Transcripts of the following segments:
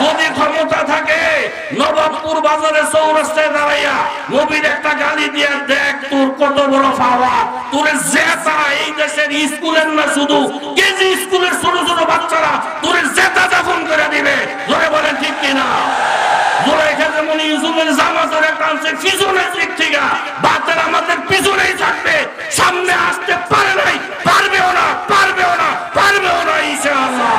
যদি ক্ষমতা থাকে নবাবপুর বাজারে চৌরাস্তায় দাঁড়াইয়া নবীর একটা গালি দিয়ে দেখ তোর কত বড় পাওয়া, তোরে জেতা এই দেশের স্কুলের না শুধু কেজি স্কুলের ছোট ছোট বাচ্চারা তোরে জেতা দাফন করে দিবে। ধরে বলেন ঠিক কিনা? ইউসুফের জামাতের কাছে পিছনের দিক থেকে বাতের আমাদের পিছনেই থাকবে, সামনে আসতে পারে নাই, পারবেও না, পারবেও না, পারবেও না ইনশাআল্লাহ।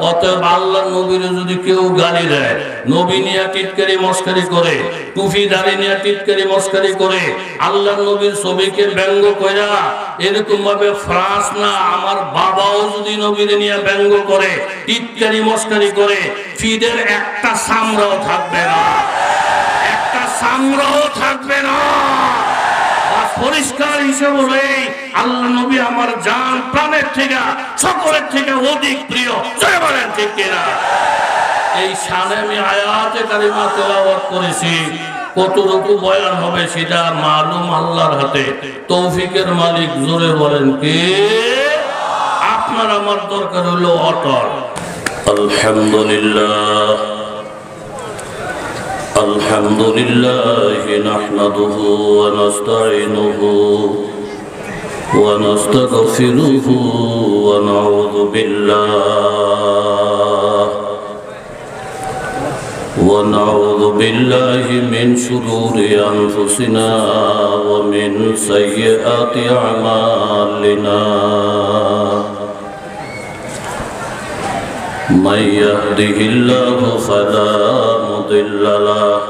অতএব আল্লাহর নবীর যদি কেউ গালি দেয়, নবী নিয়ে টিটকারি মস্কারি করে, টুপি দাড়ি নিয়ে টিটকারি মস্কারি করে, আল্লাহর নবীর ছবিকে ব্যঙ্গ কইরা এরকম ভাবে ফ্রাস না আমার বাবাও যদি নবীর নিয়ে ব্যঙ্গ করে, টিটকারি মস্কারি করে, ফিদের একটা সামরাও থাকবে না, একটা সামরাও থাকবে না। পরিষ্কার হিসেবে বলে আল্লাহ নবী আমার জান প্রাণের থেকে সকলের থেকে অধিক প্রিয়। জয় বলেন ঠিক কিনা? এই শানে আমি আয়াতে কারিমা তেলাওয়াত করেছি, কতটুকু বয়ান হবে সেটা মালুম আল্লাহর হাতে। তৌফিকের মালিক জোরে বলেন কে? আপনার আমার দরকার হলো অটল। আলহামদুলিল্লাহ الحمد لله نحمده ونستعينه ونستغفره ونعوذ بالله من شرور أنفسنا ومن سيئات أعمالنا من يهده الله فلا مضل له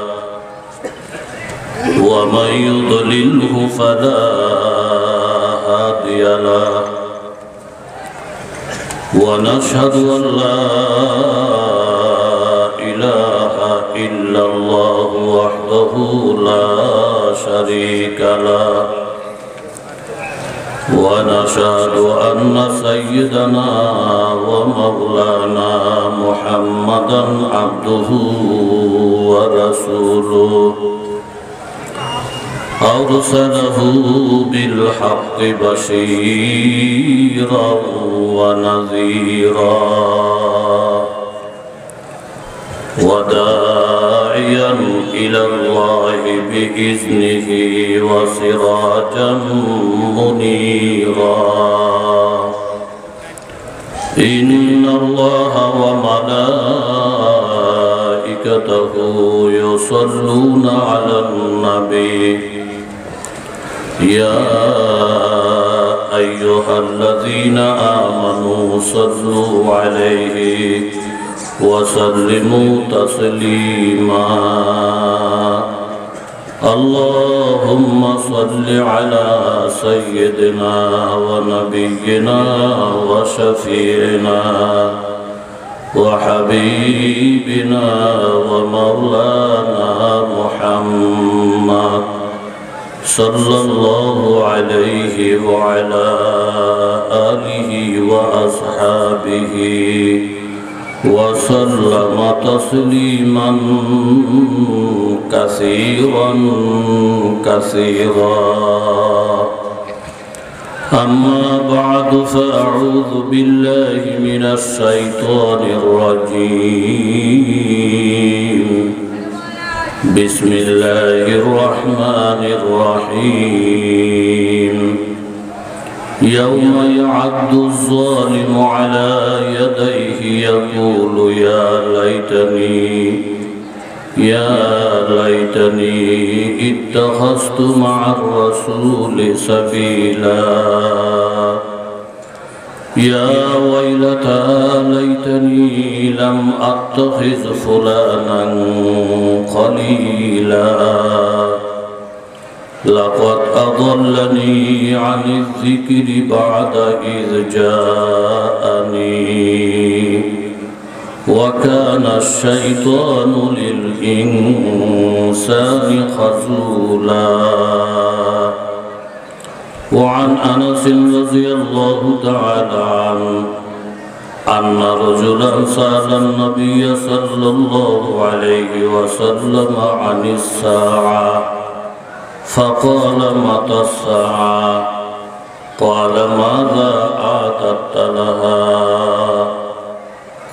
ومن يضلله فلا هادي له ونشهد أن لا إله إلا الله وحده لا شريك له ونشهد أن سيدنا ومولانا محمدا عبده ورسوله أرسله بالحق بشيرا ونذيرا وداعيا إلى الله بإذنه وسراجا منيرا إن الله وملائكته يصلون على النبي يا أيها الذين آمنوا صلوا عليه وسلموا تسليما اللهم صل على سيدنا ونبينا وشفيعنا وحبيبنا ومولانا محمد صلى الله عليه وعلى آله وأصحابه وسلم تسليما كثيرا كثيرا أما بعد فأعوذ بالله من الشيطان الرجيم بسم الله الرحمن الرحيم يوم يعض الظالم على يديه يقول يا ليتني اتخذت مع الرسول سبيلا يا ويلتى ليتني لم أتخذ فلانا خليلا لقد أضلني عن الذكر بعد إذ جاءني وكان الشيطان للإنسان خذولا وعن أنس رضي الله تعالى عنه أن رجلا سأل النبي صلى الله عليه وسلم عن الساعة فقال متى الساعة قال ماذا أعددت لها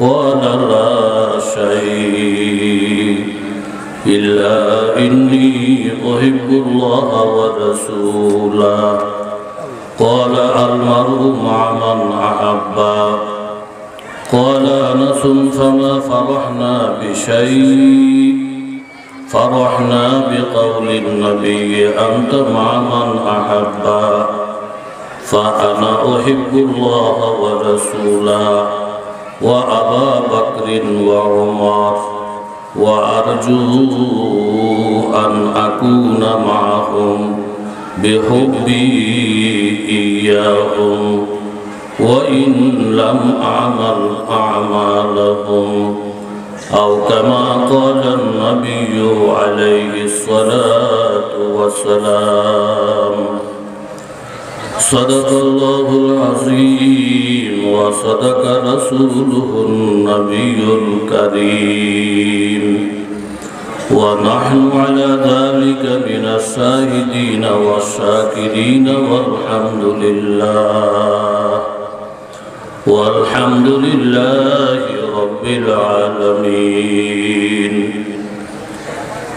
قال لا شيء إلا إني أحب الله ورسوله قال المرء مع من أحب قال أنس فما فرحنا بشيء فرحنا بقول النبي أنت مع من أحب فأنا أحب الله ورسوله وأبا بكر وعمر وأرجو أن أكون معهم بحبي إياهم وإن لم أعمل أعمالهم أو كما قال النبي عليه الصلاة والسلام صدق الله العظيم وصدق رسوله النبي الكريم ونحن على ذلك من الشاهدين والشاكرين والحمد لله رب العالمين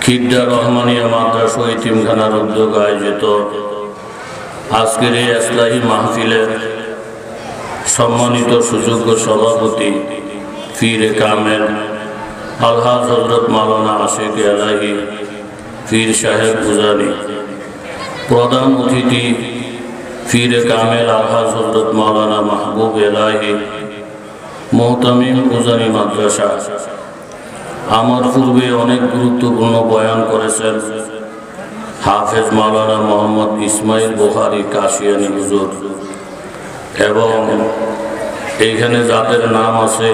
খিদ্দা রহমানিয়া মাদ্রাসা ইতিমখানার উদ্যোগে আয়োজিত আজকের এই ইসলাহি মাহফিলের সম্মানিত সুযোগ্য সভাপতি পীরে কামেল আলহাজ হযরত মাওলানা আশিক এলাহি পীর সাহেব গুজারি, প্রধান অতিথি পীরে কামেল আলহাজ হযরত মাওলানা মাহবুব এলাহি মুহতামিম গুজারি মাদ্রাসা। আমার পূর্বে অনেক গুরুত্বপূর্ণ বয়ান করেছেন হাফেজ মাওলানা মোহাম্মদ ইসমাইল বুখারী কাশিয়ানী হুজুর, এবং এইখানে যাদের নাম আছে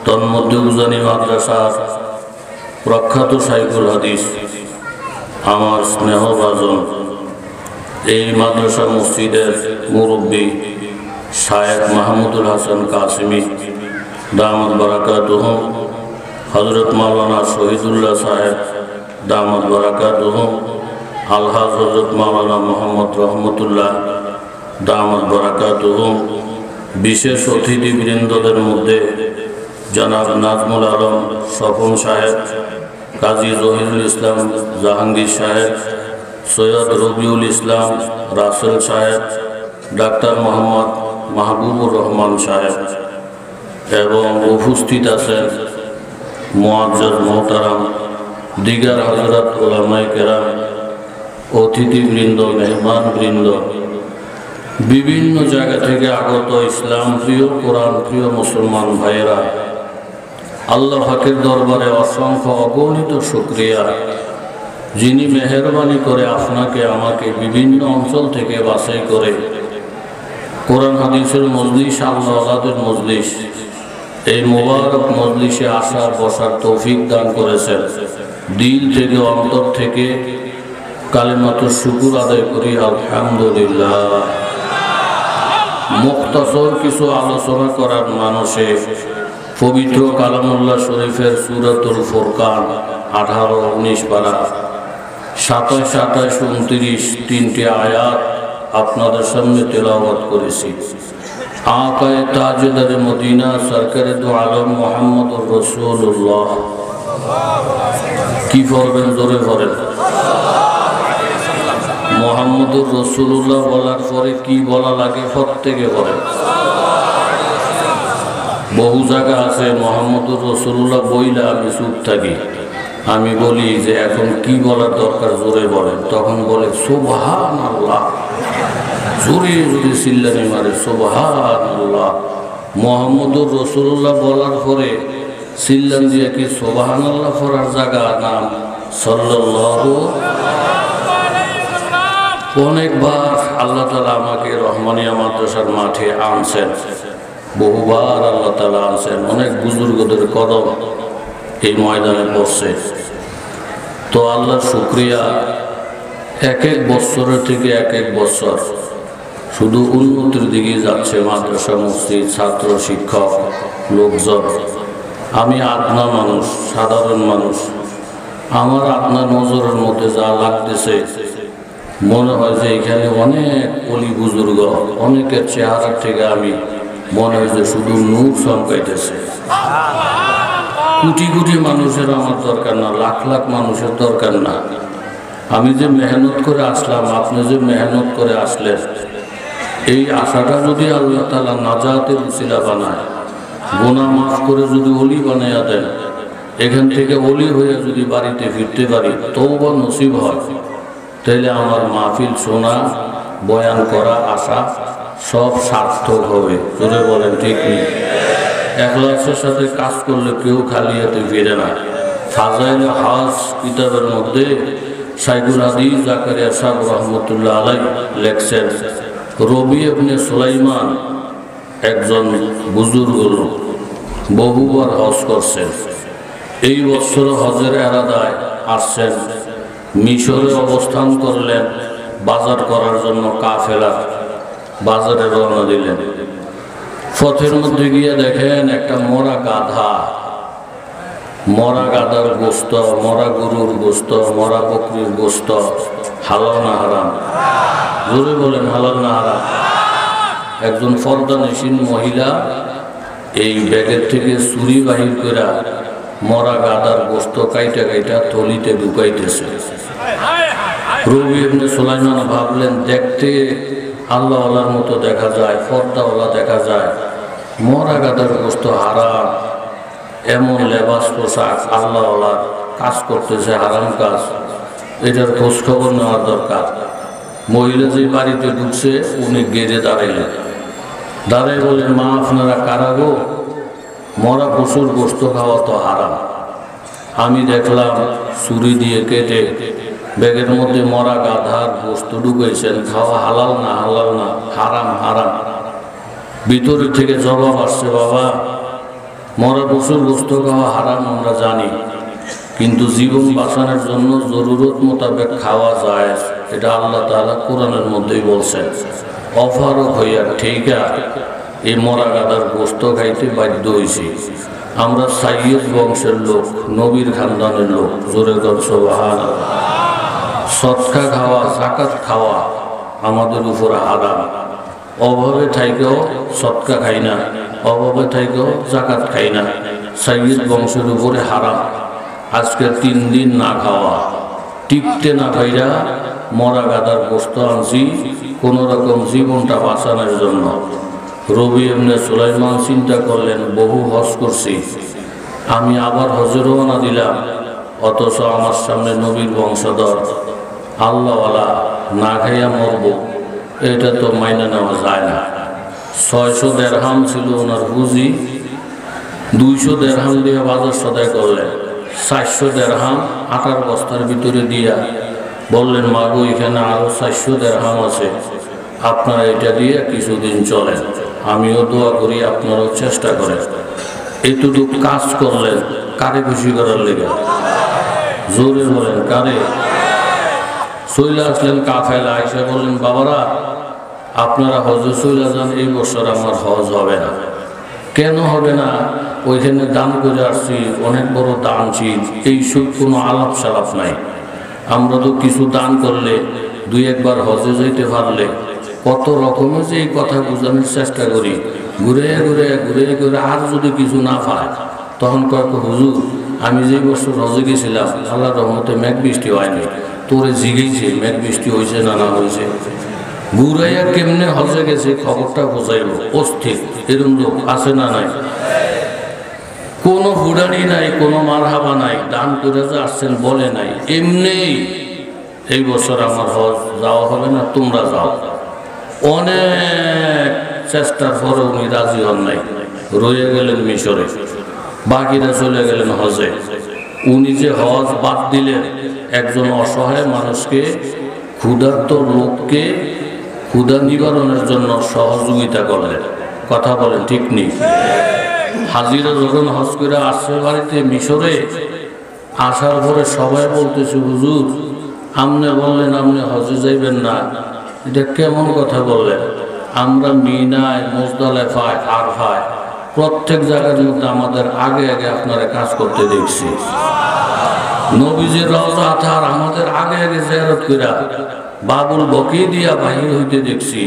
তন্মধ্যে গুজারি মাদ্রাসার প্রখ্যাত শাইখুল হাদিস আমার স্নেহভাজন এই মাদ্রাসা মসজিদের মুরব্বী শায়েখ মাহমুদুল হাসান কাসিমি দামাত বারাকাতুহু, হযরত মাওলানা শহীদুল্লাহ সাহেব দামাত বারাকাতুহু, আলহাজ হযরত মাওলানা মোহাম্মদ রহমতুল্লাহ দামাত বারাকাতুহু, বিশেষ অতিথিবৃন্দদের মধ্যে জনাব নাজমুল আলম স্বপন সাহেব, কাজী জহিরুল ইসলাম জাহাঙ্গীর সাহেব, সৈয়দ রবিউল ইসলাম রাসেল সাহেব, ডাক্তার মোহাম্মদ মাহবুবুর রহমান সাহেব, এবং উপস্থিত আছেন মুআজ্জাজ মোহতারাম দিগার হযরত উলামায়ে কেরাম, অতিথিবৃন্দ, মেহমানবৃন্দ, বিভিন্ন জায়গা থেকে আগত ইসলাম প্রিয়, কোরআন প্রিয় মুসলমান ভাইয়েরা, আল্লাহ পাকের দরবারে অসংখ্য অগণিত শুকরিয়া, যিনি মেহেরবানি করে আপনাকে আমাকে বিভিন্ন অঞ্চল থেকে বাছাই করে কোরআন হাদিসের মজলিস, আল্লাহর মজলিস, এই মোবারক মজলিসে আসার বসার তৌফিক দান করেছেন। দিল থেকে, অন্তর থেকে কালেমাতুর শুকর আদায় করি আলহামদুলিল্লাহ। মুখতাসর কিছু আলোচনা করার মানুষে পবিত্র কালামুল্লাহ শরীফের সূরাতুল ফুরকান 18-19 পারা 27-28-29 তিনটি আয়াত আপনাদের সামনে তেলাওয়াত করেছি। আকায়ে তাজদারে মদিনা সরকারে দু আলম মুহাম্মদুর রাসূলুল্লাহ, কি পড়বেন? জোরে পড়েন মুহাম্মদুর রাসূলুল্লাহ বলার পরে কি বলা লাগে প্রত্যেকে বলেন। বহু জায়গা আছে মুহাম্মদুর রাসূলুল্লাহ বইলে আমি চুপ থাকি, আমি বলি যে এখন কি বলার দরকার, জোরে বলেন, তখন বলে সুবহানাল্লাহ, জোরে জোরে চিল্লানি মারে সুবহানাল্লাহ। মুহাম্মদুর রাসূলুল্লাহ বলার পরে চিল্লান দিয়ে কি সুবহানাল্লাহ পড়ার জায়গা নাম সাল্লাল্লাহু। অনেকবার আল্লাহ তাআলা আমাকে রহমানিয়া মাদ্রাসার মাঠে আনছেন, বহুবার আল্লাহ তাআলা আনছেন, অনেক বুজুর্গদের কদম এই ময়দানে পড়ছে। তো আল্লাহর শুকরিয়া, এক এক বছরের থেকে এক এক বছর শুধু উন্নতির দিকে যাচ্ছে মাদ্রাসা, মসজিদ, ছাত্র, শিক্ষক, লোকজন। আমি আদনা মানুষ, সাধারণ মানুষ, আমার আপনার নজরের মধ্যে যা লাগতেছে মনে হয় যে এখানে অনেক অলি বুজুর্গ, অনেকের চেহারার থেকে আমি মনে হয় যে শুধু নূর চমকাইতেছে। কোটি কোটি মানুষের আমার দরকার না, লাখ লাখ মানুষের দরকার না। আমি যে মেহনত করে আসলাম, আপনি যে মেহনত করে আসলেন, এই আশাটা যদি আল্লাহ তাআলা নাজাতের উসিলা বানায়, গুনাহ মাফ করে যদি ওলি বানাইয়া দেন, এখান থেকে ওলি হয়ে যদি বাড়িতে ফিরতে পারি, তওবা নসিব হয়, তাহলে আমার মাহফিল শোনা, বয়ান করা, আশা সব সার্থক হবে। জোরে বলেন ঠিক নেই? ইখলাসের সাথে কাজ করলে কেউ খালি হাতে ফিরে না। ফাজাইল হজ কিতাবের মধ্যে শাইখুল হাদিস জাকারিয়া সাহেব রহমতুল্লাহ আলাইহি লেখছেন, রবি ইবনে সুলাইমান একজন বুজুর্গ লোক, বহুবার হজ করছেন। এই বছর হজের এরাদায় আসছেন, মিশরে অবস্থান করলেন, বাজার করার জন্য কাফেলা বাজারে রওনা দিলেন। পথের মধ্যে গিয়ে দেখেন একটা মরা গাধা, মরা গাধার গোস্ত, মরা গরুর গোস্ত, মরা বকরির গোস্ত হালাল না হারাম? জোরে বলেন হালাল না হারাম? একজন পর্দানসীন মহিলা এই ব্যাগের থেকে ছুরি বাহির করে মরা গাধার গোস্ত কাইটা কাইটা থলিতে ঢুকাইতেছে। রবি ইবনে সুলাইমান ভাবলেন, দেখতে আল্লাহওয়ালার মতো দেখা যায়, পর্দাওয়ালা দেখা যায়, মরা গাধার গোস্ত হারাম, এমন লেবাস পোশাক আল্লাহওয়ালা কাজ করতেছে, হারাম কাজ, এটার খোঁজ খবর নেওয়ার দরকার। মহিলা যে বাড়িতে ঢুকছে উনি গেড়ে দাঁড়াইলেন, দাঁড়াই বলেন, মা আপনারা কারা গো? মরা পশুর গোস্ত খাওয়া তো হারাম। আমি দেখলাম ছুরি দিয়ে কেটে ব্যাগের মধ্যে মরা গাধার গোস্ত ঢুকাইছেন, খাওয়া হালাল না? হালাল না, হারাম হারাম। ভিতর থেকে জবাব আসছে, বাবা মরা পশুর গোস্ত খাওয়া হারাম আমরা জানি, কিন্তু জীবন বাঁচানোর জন্য জরুরত মোতাবেক খাওয়া যায়, এটা আল্লাহ তাআলা কোরআনের মধ্যেই বলছেন। অফারক হইয়া ঠিকা এই মরা গাধার গোস্ত খাইতে বাধ্য হয়েছি। আমরা সাইয়্যিদ বংশের লোক, নবীর খানদানের লোক, জোরে কর সুবহানাল্লাহ। সদকা খাওয়া, যাকাত খাওয়া আমাদের উপর হারাম। অভাবে থাইকেও সদকা খাই না, অভাবে থাইকেও যাকাত খাই না, সাইয়্যিদ বংশের উপরে হারাম। আজকে 3 দিন না খাওয়া, টিকতে না পাইরা মরা গাধার গোস্ত আনছি কোন রকম জীবনটা বাঁচানোর জন্য। রবি ইবনে সুলাইমান চিন্তা করলেন, বহু হজ করছি, আমি আবার হজে রওনা দিলাম, অথচ আমার সামনে নবীর বংশধর আল্লাহওয়ালা না খাইয়া মরব, এটা তো মাইনা নেওয়া যায় না। 600 দিরহাম ছিল ওনার পুঁজি, 200 দিরহাম দিয়ে বাজার সদাই করলেন, 400 দিরহাম আটার বস্তার ভিতরে দিয়া বললেন, মাগো এখানে আরো 400 দিরহাম আছে, আপনারা এটা দিয়ে কিছুদিন চলেন, আমিও দোয়া করি, আপনারাও চেষ্টা করেন। এতটুকু কাজ করলেন কারে খুশি করার লেগে? জোরে বলেন কারে? চইলা আসলেন কাফেলা, আইসা বললেন, বাবারা আপনারা হজে চইলা যান, এই বছর আমার হজ হবে না। কেন হবে না? ওইখানে দান করে আসছি, অনেক বড় দান ছিল, এই সব কোনো আলাপ সালাপ নাই। আমরা তো কিছু দান করলে, 2-1 বার হজে যাইতে পারলে কত রকমের যে এই কথা বোঝানোর চেষ্টা করি, ঘুরে ঘুরে ঘুরে ঘুরে, আর যদি কিছু না পায় তখন কয়েক, হুজুর আমি যে বছর হজে গেছিলাম আল্লাহর রহমতে মেঘ বৃষ্টি হয়নি, তোরে জিগেইছে মেঘ বৃষ্টি হয়েছে না না হয়েছে, ঘুরাইয়া কেমনে হজে গেছে খবরটা বোঝাইব, অস্থির। এরকম লোক আছে না নাই? কোনো হুড়ানি নাই, কোনো মারহাবা নাই, দান করে যে আসছেন বলে নাই, এমনি এই বছর আমার হজ যাওয়া হবে না, তোমরা যাও। অনেক চেষ্টার পরে উনি রাজি হন নাই, রয়ে গেলেন মিশরে, বাকিরা চলে গেলেন হজে। উনি যে হজ বাদ দিলেন, একজন অসহায় মানুষকে, ক্ষুধার্ত লোককে ক্ষুধা নিবারণের জন্য সহযোগিতা করলেন। কথা বলেন ঠিক নেই? হাজিরা যখন হজ করে আসছে বাড়িতে মিশরে, আসার পরে সবাই বলতেছে, হুজুর আপনি বললেন আপনি হজে যাইবেন না, এটা কেমন কথা বললেন? আমরা মিনায়, মুজদালিফায়, আরফায় প্রত্যেক জায়গার মধ্যে আমাদের আগে আগে আপনারা কাজ করতে দেখছি। নবীজির রওজা আথার আমাদের আগে আগে জিয়ারত কইরা বাবুল বকি দিয়া বাহির হইতে দেখছি।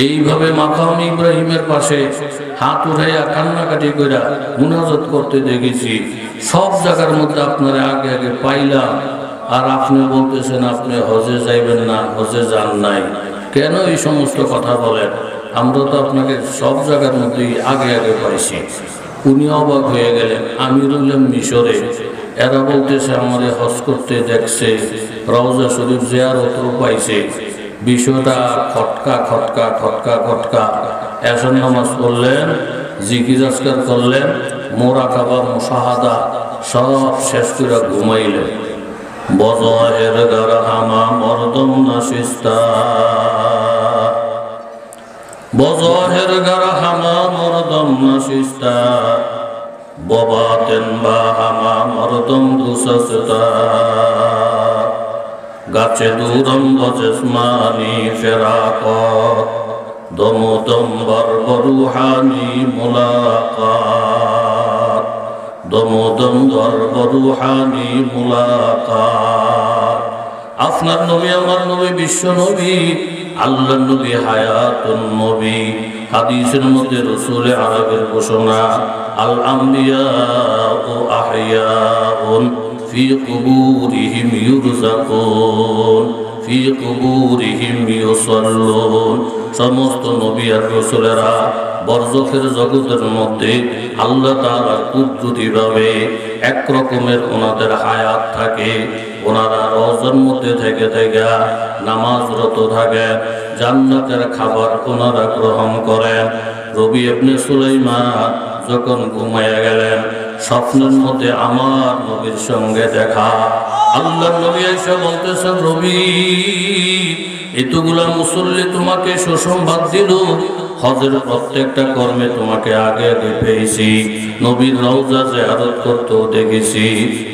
এইভাবে মাকাম ইব্রাহিমের পাশে হাত উঠাইয়া কান্নাকাটি করে মুনাজাত করতে দেখেছি। সব জায়গার মধ্যে আপনারা আগে আগে পাইলাম, আর আপনি বলতেছেন আপনি হজে যাইবেন না, হজে যান নাই। কেন এই সমস্ত কথা বলেন? আমরা তো আপনাকে সব জায়গার মধ্যেই আগে আগে পাইছি। উনি অবাক হয়ে গেলেন। আমি রইলাম মিশরে, এরা বলতেছে আমারে হজ করতে দেখছে, রওজা শরীফ জিয়ারতও পাইছে। বিষয়টা খটকা খটকা খটকা খটকা। এশার নামাজ পড়লেন, জিকির আজকার করলেন, মোরাকাবা মুশাহাদা সব শেষ করে ঘুমাইলেন। বজহের গারহামা মরদম নাশিস্তা, বজহের গারহামা মরদম নাশিস্তা, ববাতেন বাহামা মরদম দুসস্তা, গাছে দূরম বজসমানি ফেরাকত, দমদম বরবরুহানি মুলাকাত, দমদম বরবরুহানি মুলাকাত। আপনার নবী আমার নবী বিশ্ব নবী, আল্লাহ নবী হায়াতুন নবী। হাদিসের মধ্যে রাসূল আরবের ঘোষণা, আল আম্বিয়া ও আহইয়াউন ফি কুবুরিহিম ইউরযাকুন ফি কুবুরিহিম ইউসাল্লুন। সমস্ত নবী আর রাসূলেরা বরজখের জগতের মধ্যে আল্লাহ তাআলার কুদরতিভাবে এক রকমের ওনাদের হায়াত থাকে। ওনারা রওজার মধ্যে থেকে থেকে নামাজরত থাকেন, জান্নাতের খাবার ওনারা গ্রহণ করেন। রবি ইবনে সুলাইমান যখন ঘুমাইয়া গেলেন, স্বপ্নের মধ্যে আমার নবীর সঙ্গে দেখা। আল্লাহর নবী এসে বলতেছেন, রবি এতগুলা মুসল্লি তোমাকে সুসংবাদ দিল, হজের প্রত্যেকটা কর্মে তোমাকে আগে আগে পেয়েছি, নবীর রওজা জিয়ারত করতেও দেখেছি,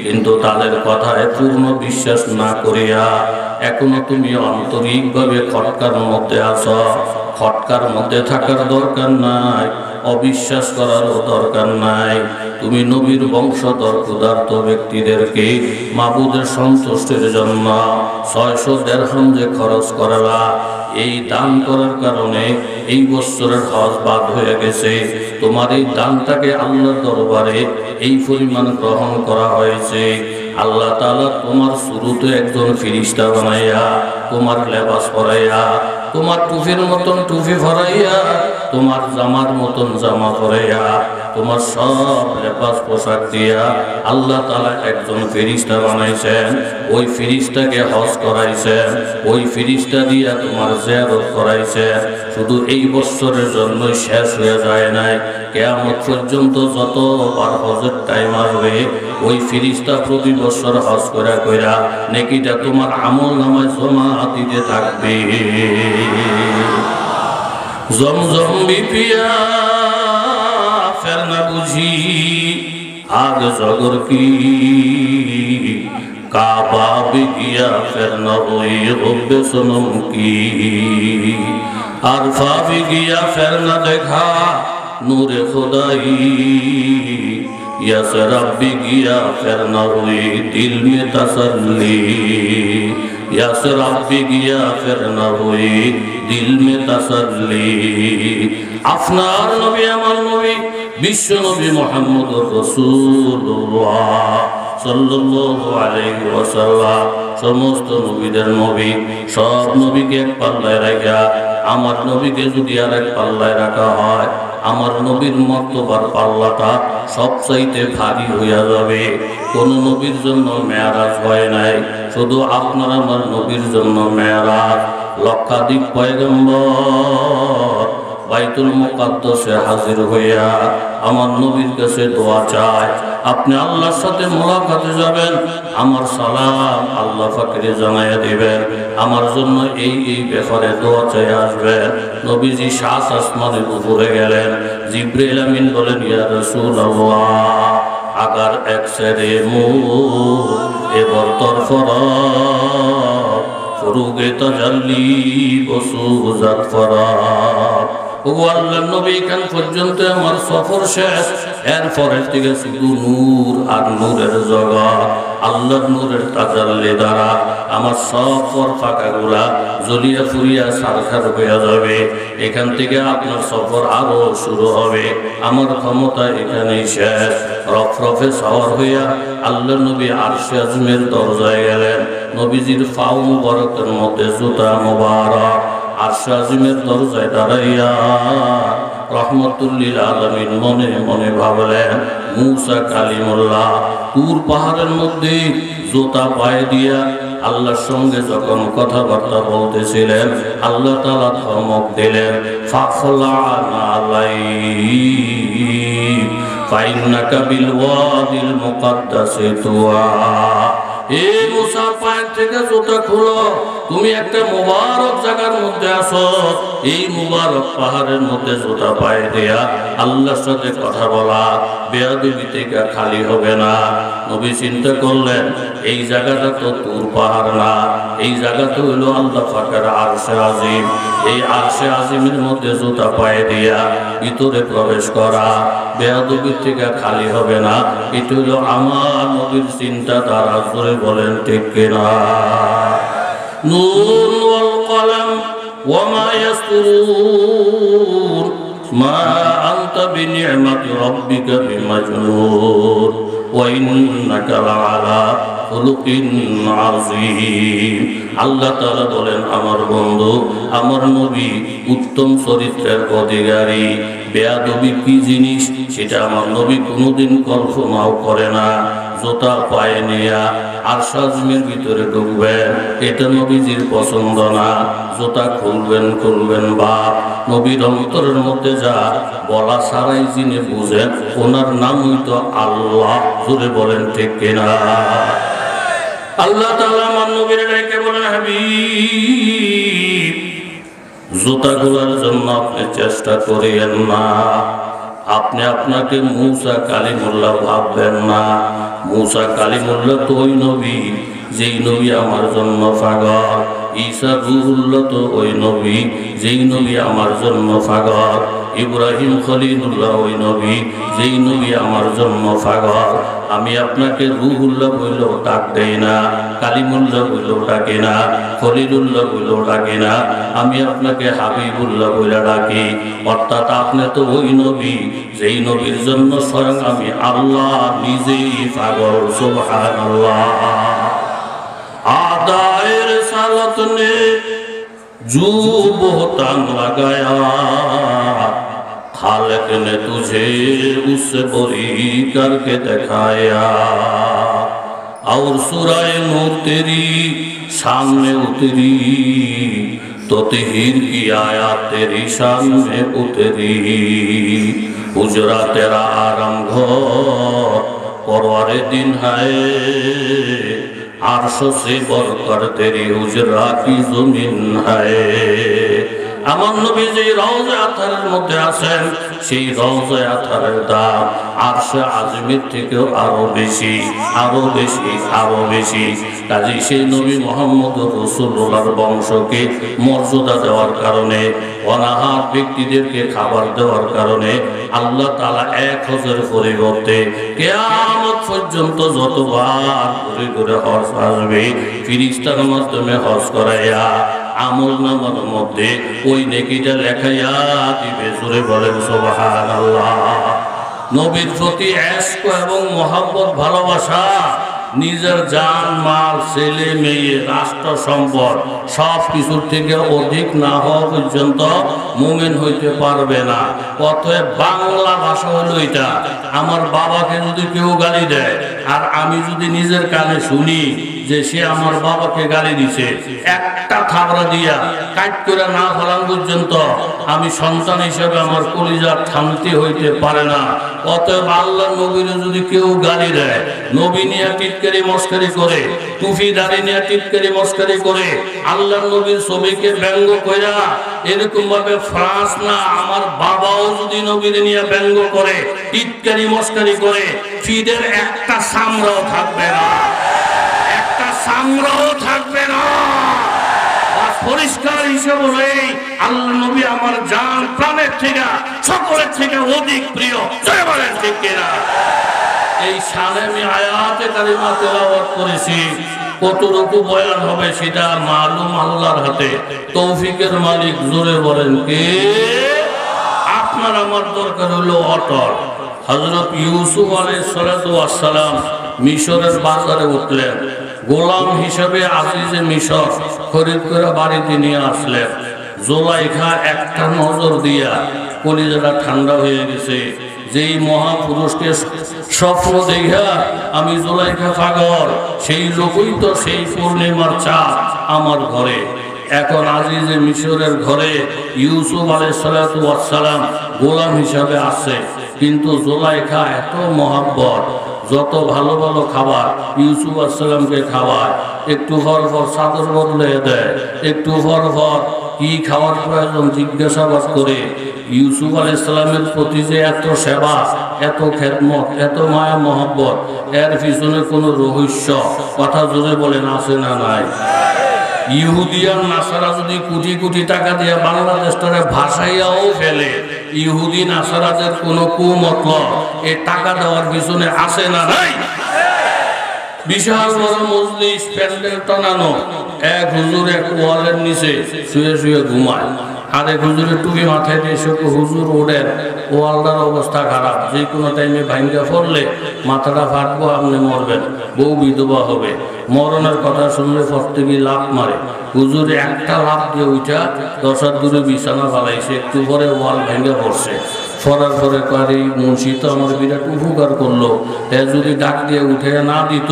কিন্তু তাদের কথায় পূর্ণ বিশ্বাস না করিয়া এখনো তুমি আন্তরিকভাবে খটকার মধ্যে আছো। খটকার মধ্যে থাকার দরকার নাই, অবিশ্বাস করারও দরকার নাই। তুমি নবীর বংশধর ক্ষুধার্ত ব্যক্তিদেরকে মাবুদের সন্তুষ্টির জন্য 600 দিরহাম যে খরচ করলা, এই দান করার কারণে এই বছরের হজ বাদ হয়ে গেছে। তোমার এই দানটাকে আল্লাহর দরবারে এই পরিমাণ গ্রহণ করা হয়েছে। আল্লাহ তাআলা তোমার শুরুতে একজন ফেরেশতা বানাইয়া, তোমার লেবাস পরাইয়া, তোমার টুপির মতন টুপি পরাইয়া, তোমার জামার মতন জামা পরাইয়া, তোমার সব লেবাস পোশাক দিয়া আল্লাহ তাআলা একজন ফেরেশতা বানাইছেন। ওই ফেরেশতাকে হজ করাইছেন, ওই ফেরেশতা দিয়া তোমার জিয়ারত করাইছেন। শুধু এই বছরের জন্য শেষ হয়ে যায় নাই, কিয়ামত পর্যন্ত যতবার হজের টাইম আসবে, ওই ফেরেশতা প্রতি বছর হজ করা কইরা নেকিটা তোমার আমল নামায় জমা দিতে থাকবে। জমজম বিপিয়া ফেরনা বুঝি আগ জগর কি, কাবা বিকিয়া ফেরনা হই রব্বে সনম কি, আরফা বিকিয়া ফেরনা দেখা নূরে খুদাই, यस रब्बी गया फिर न हुई दिल में तसल्ली, यस रब्बी गया फिर न हुई दिल में तसल्ली। আপনার নবী আমার নবী বিশ্ব নবী মুহাম্মদুর রাসূলুল্লাহ সাল্লাল্লাহু আলাইহি ওয়াসাল্লাম সমস্ত নবীদের নবী। সব নবীকে এক পাল্লায় রাখা আমার নবীকে যদি আর এক পাল্লায় রাখা হয়, আমার নবীর মর্তবার পাল্লাটা সবচাইতে ভারী হইয়া যাবে। কোন নবীর জন্য মেয়ারাজ হয় নাই, শুধু আপনার আমার নবীর জন্য মেয়ারাজ। লক্ষাধিক পয়গম্বর বাইতুল মুকাদ্দাসে হাজির হইয়া আমার নবীর কাছে দোয়া চায়। আপনি আল্লাহর সাথে মোলাকাতে যাবেন, আমার সালাম আল্লাহ পাকের জানাইয়া দিবেন, আমার জন্য এই এই ব্যাপারে দোয়া চাই আসবেন। নবীজি 7 আসমানের উপরে গেলেন। জিবরাইল আমিন বলেন, ইয়া রাসূলুল্লাহ আগার এক সেরে মুর এবার তরফর ফুরুগে তাজাল্লি বসুজাত ফরা। ও আল্লাহর নবী, কান পর্যন্ত আমার সফর শেষ, এরপরের থেকে শুধু নূর আর নূরের জগৎ। আল্লাহর নূরের তাজাল্লি দ্বারা আমার সব পর ফাঁকাগুলা জ্বলিয়া ফুরিয়া সারখার হইয়া যাবে। এখান থেকে আপনার সফর আরো শুরু হবে। আমার ক্ষমতা এখানেই শেষ। রফরফে সওয়ার হইয়া আল্লাহ নবী আরশে আজমের দরজায় গেলেন। নবীজির পাও মুবারকের মধ্যে জুতা মুবারক। আরশে আজমের দরজায় দাঁড়াইয়া রহমতুল্লিল আলামিন মনে মনে ভাবলেন, মূসা কালিমুল্লাহ তুর পাহাড়ের মধ্যে জুতা পায়ে দিয়া আল্লাহর সঙ্গে যখন কথাবার্তা বলতেছিলেন, আল্লাহ তাআলা ধমক দিলেন, ফাখলা'না আলাইক ফাইন্নাকা বিল ওয়াদিল মুকাদ্দাসি তুয়া। এই মূসা পায়ের থেকে জুতা খুলো, তুমি একটা মুবারক জায়গার মধ্যে আছো। এই মুবারক পাহাড়ের মধ্যে জুতা পায়ে দেয়া আল্লাহর সাথে কথা বলা বেয়াদবি থেকে খালি হবে না। নবী চিন্তা করলেন, এই জায়গাটা তো তুর পাহাড় না, এই জায়গাটা হইল আল্লাহ পাকের আরশে আজিম। এই আরশে আজিমের মধ্যে জুতা পায়ে দিয়া ভিতরে প্রবেশ করা বেয়াদবি থেকে খালি হবে না। এটা হইল আমার নবীর চিন্তা দ্বারা। জোরে বলেন ঠিক কিনা? নুন ওয়াল কলম ওয়ামা ইয়াসতুরুন মা আনতা বিনি'মাতি রাব্বিকা বিমাজনুন ওয়া ইন্নাকা লা'আলা খুলুকিন আযীম। আল্লাহ তাআলা বলেন, আমার বন্ধু আমার নবী উত্তম চরিত্রের অধিকারী। বেয়াদবি কি জিনিস সেটা আমার নবী কোনোদিন কল্পনাও করে না। জুতা পায়ে নিয়া আরশে আজমের ভিতরে ঢুকবেন, এটা নবীজির পছন্দ না। জুতা খুলবেন বাপ। নবীর অন্তরের মধ্যে যা বলা ছাড়াই যিনি বুঝেন, ওনার নামই তো আল্লাহ। জোরে বলেন ঠিক কিনা? আল্লাহ তাআলা আমার নবীর ডেকে বলেন, হাবিব জুতা খোলার জন্য আপনি চেষ্টা করিয়েন না। আপনি আপনাকে মূসা কালিমুল্লাহ ভাববেন না। মূসা কালিমুল্লাহ তো ওই নবী যেই নবী আমার জন্য পাগল। ঈসা রূহুল্লাহ তো ওই নবী যেই নবী আমার জন্য পাগল। ইব্রাহিম খলিলুল্লাহ ওই নবী যেই নবী আমার জন্য পাগল। আমি আপনাকে রূহুল্লাহ বললেও ডাক দেই না, কালিমুল্লাহ বললেও ডাকি না, খলিলুল্লাহ বললেও ডাকি না। আমি আপনাকে হাবিবুল্লাহ বলে ডাকি। অর্থাৎ আপনি তো ওই নবী যেই নবীর জন্য স্বয়ং আমি আল্লাহ নিজেই পাগল। সুবহানাল্লাহ। আদায়ের সালাত নে জু বহুতান লাগায়া, खालिक ने तुझे उससे बरी करके दिखाया। और सूरह नूर तेरी सामने उतरी तो तहीर की आयत तेरी शान में उतरी। हुजरा तेरा आरंभ परवारे दिन है, आर्श से बढ़कर तेरी हुजरा की जमीन है। আমার নবী যে রওজা আতহারের মধ্যে আছেন, সেই রওজা আতহারের দাম আরশে আজিমের থেকেও আরো বেশি, আরো বেশি, আরো বেশি। কাজে সেই নবী মুহাম্মদ রাসূলুল্লাহর বংশকে মর্যাদা দেওয়ার কারণে, অনাহার ব্যক্তিদেরকে খাবার দেওয়ার কারণে আল্লাহ তাআলা 1000 পরিবর্তে কিয়ামত পর্যন্ত যতবার করে করে হজ আসবে, ফেরেশতার মাধ্যমে হজ করাইয়া আমল নামার মধ্যে ওই নেকিটা লেখাইয়া দিবে। জোরে বলেন সুবহানাল্লাহ। নবীর প্রতি ইশক এবং মহব্বত ভালোবাসা নিজের জান মাল ছেলে মেয়ে রাষ্ট্র সম্পদ সব কিছুর থেকে অধিক না হওয়া পর্যন্ত মুমিন হইতে পারবে না। অতএব বাংলা ভাষা হলো এটা, আমার বাবাকে যদি কেউ গালি দেয় আর আমি যদি নিজের কানে শুনি যে সে আমার বাবাকে গালি দিছে, একটা থাবড়া দিয়া কাট করে না ফেলান পর্যন্ত আমি সন্তান হিসেবে আমার কলিজার শান্তি হইতে পারে না। অতএব আল্লাহর নবীরে যদি কেউ গালি দেয়, নবী নিয়ে টিটকারি মস্কারি করে, টুপি দাড়ি নিয়ে টিটকারি মস্কারি করে, আল্লাহর নবীর ছবিকে ব্যঙ্গ কইরা এরকম ভাবে ফ্রান্স না আমার বাবাও যদি নবীরে নিয়ে ব্যঙ্গ করে, টিটকারি মস্কারি করে, ফিদের একটা সামরাও থাকবে না, একটা সামরাও থাকবে না। পরিষ্কার হিসাব হলো এই, আল্লাহ নবী আমার জান প্রাণের থেকে সকলের থেকে অধিক প্রিয়। জয় বলেন ঠিক কিনা? এই শানে আমি আয়াতে কারিমা তেলাওয়াত করেছি, কতটুকু বয়ান হবে সেটা মালুম আল্লাহর হাতে। তৌফিকের মালিক জোরে বলেন কে? আপনার আমার দরকার হলো অটল। হযরত ইউসুফ আলাইহিস সালাতু ওয়াস সালাম মিশরের বাজারে উঠলেন, গোলাম হিসেবে আজিজে মিশর খরিদ করে বাড়িতে নিয়ে আসলেন। জুলাইখা একটা নজর দিয়া কলিজাটা ঠান্ডা হয়ে গেছে। যেই মহাপুরুষকে স্বপ্ন দেখা আমি জুলাইখা পাগল, সেই লোকই তো সেই পূর্ণিমার চাঁদ আমার ঘরে। এখন আজিজে মিশরের ঘরে ইউসুফ আলাইহিস সালাতু ওয়াস সালাম গোলাম হিসাবে আছে, কিন্তু জুলাইখা এত মহব্বত, যত ভালো ভালো খাবার ইউসুফ আলাইহিস সালামকে খাওয়ায়, একটু পর পর চাদর বদলে দেয়, একটু পর পর কি খাওয়ার প্রয়োজন জিজ্ঞাসাবাদ করে। ইউসুফ আলাইহিস সালামের প্রতি যে এত সেবা, এত খেদমত, এত মায়া মহব্বত, এর পিছনে কোনো রহস্য কথা জোরে বলেন আছে না নাই? ইহুদিয়ান নাসারা যদি কোটি কোটি টাকা দিয়ে বাংলাদেশটারে ভাসাইয়াও ফেলে, ইহুদি নাসারাদের কোনো কুমতলব এই টাকা দেওয়ার পিছনে আছে না নাই? বিশাল বড় মজলিস, প্যান্ডেল টানানো, এক হুজুর এক ওয়ালের নিচে শুয়ে শুয়ে ঘুমায়, আরেক হুজুরের টুপি মাথায় দিয়ে সে হুজুর ওঠেন, ওয়ালটার অবস্থা খারাপ, যে কোনো টাইমে ভাঙ্গা পড়লে মাথাটা ফাটবো, আপনি মরবেন, বউ বিধবা হবে। মরণের কথা শুনলে প্রত্যেকে লাফ মারে। হুজুরে একটা লাফ দিয়ে উঠা 10 হাত দূরে বিছানা ফালাইছে, একটু পরে ওয়াল ভেঙে পড়ছে। ফরার পরে কারি মুন্সি তো আমার বিরাট উপকার করলো, এ যদি ডাক দিয়ে উঠে না দিত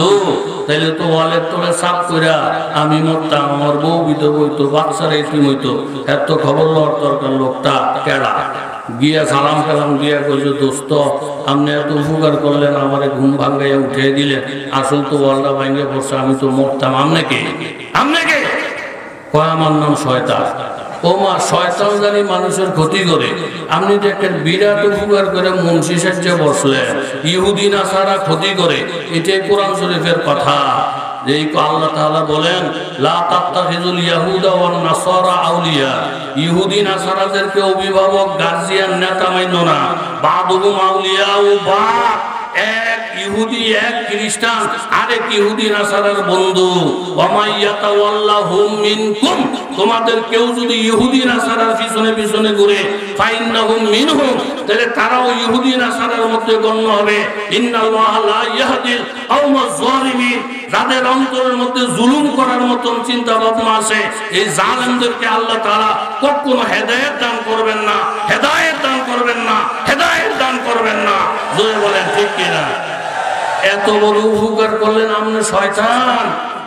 তাইলে তো ওয়ালের তোলে সাফ কইরা আমি মরতাম, আমার বউ বিধবা হইতো, বাচ্চারা এতিম হইতো। এত খবর লওয়ার দরকার লোকটা কেডা? গিয়া সালাম কালাম দিয়া কইছে, দোস্ত আপনি এত উপকার করলেন, আমারে ঘুম ভাঙ্গাইয়া উঠে দিলেন, আসল তো ওয়ালটা ভাঙ্গে পড়ছে, আমি তো মরতাম। আপনাকে কয় আমার নাম শয়তান। ও মা, শয়তান জানি মানুষের ক্ষতি করে, আপনি যে একটা বিরাট উপকার করে মুন্সি সাজ্জে বসলেন, ইহুদি নাসারা ক্ষতি করে, এটাই কোরআন শরীফের কথা। যেই আল্লাহ তাআলা বলেন, লা তাত্তাখিযুল ইয়াহুদা ওয়ান নাসারা আউলিয়া, ইহুদি নাসারাদেরকে অভিভাবক গার্জিয়ান নেতা মাইনো না। বাদুহুম আউলিয়া ও বাদ, এক ইহুদি এক খ্রিস্টান আরেক ইহুদি নাসারার বন্ধু। ওয়ামাইয়াতাওয়াল্লাহুম মিনকুম, তোমাদের কেউ যদি ইহুদি নাসারার পিছনে পিছনে ঘুরে, ফাইন্নাহুম মিনহুম, তাহলে তারাও ইহুদি নাসারার মধ্যে গণ্য হবে। ইন্নাল্লাহা লা ইয়াহদিল কওমাজ যালিমিন, যাদের অন্তরের মধ্যে জুলুম করার মতন চিন্তা ভাবনা আছে, এই জালেমদেরকে আল্লাহ তাআলা কখনো হেদায়েত দান করবেন না, হেদায়েত দান করবেন না, হেদায়েত দান করবেন না। জোরে বলেন ঠিক কিনা? এত বড় উপকার করলেন আপনি শয়তান।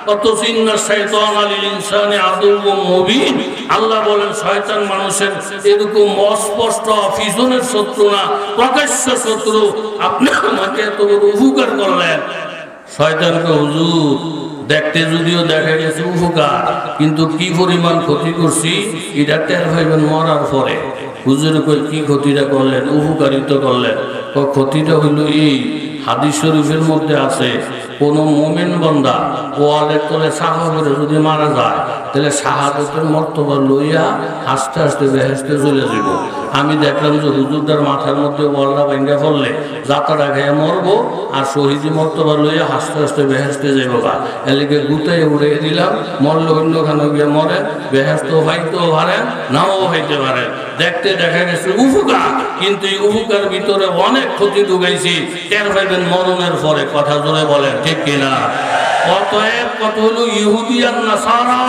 কত চিন্না শয়তান আলিল ইনসানি আদুউম মুবিন, আল্লাহ বলেন শয়তান মানুষের এরকম অস্পষ্ট পিছনের শত্রু না, প্রকাশ্য শত্রু। আপনি আমাকে এত বড় উপকার করলেন। শয়তানকে হুজুর দেখতে যদিও দেখা গেছে উপকার, কিন্তু কি পরিমাণ ক্ষতি করছি এটা টের পাইবেন মরার পরে। হুজুরে কই কি ক্ষতিটা করলেন? উপকারিত করলেন। ক্ষতিটা হইল এই, হাদিস শরীফের মধ্যে আছে, কোন মুমিন বান্দা ওয়ালের তলে সাফা করে যদি মারা যায়, তাহলে শাহাদাতের মর্তবা লইয়া হাসতে হাসতে বেহেশতে চলে যাব। আমি দেখলাম যে হুজুরদার মাথার মধ্যে ওয়ালটা ভেঙে পড়লে যাতাটা খেয়ে মরবো, আর শহীদি মর্তবা লইয়া হাসতে হাসতে বেহেশতে যাইব। এলিকে গুতাই উড়ে দিলাম, মরলে অন্যখানে গিয়ে মরেন, বেহেশত হইতেও পারেন নাও হইতে পারেন। দেখতে দেখা গেছে উপকার, কিন্তু এই উপকার ভিতরে অনেক ক্ষতি ঢুকাইছি, টের পাইবেন মরণের পরে। কথা জোরে বলেন ঠিক কিনা? অতএব কত হলো ইহুদি আর নাসারা,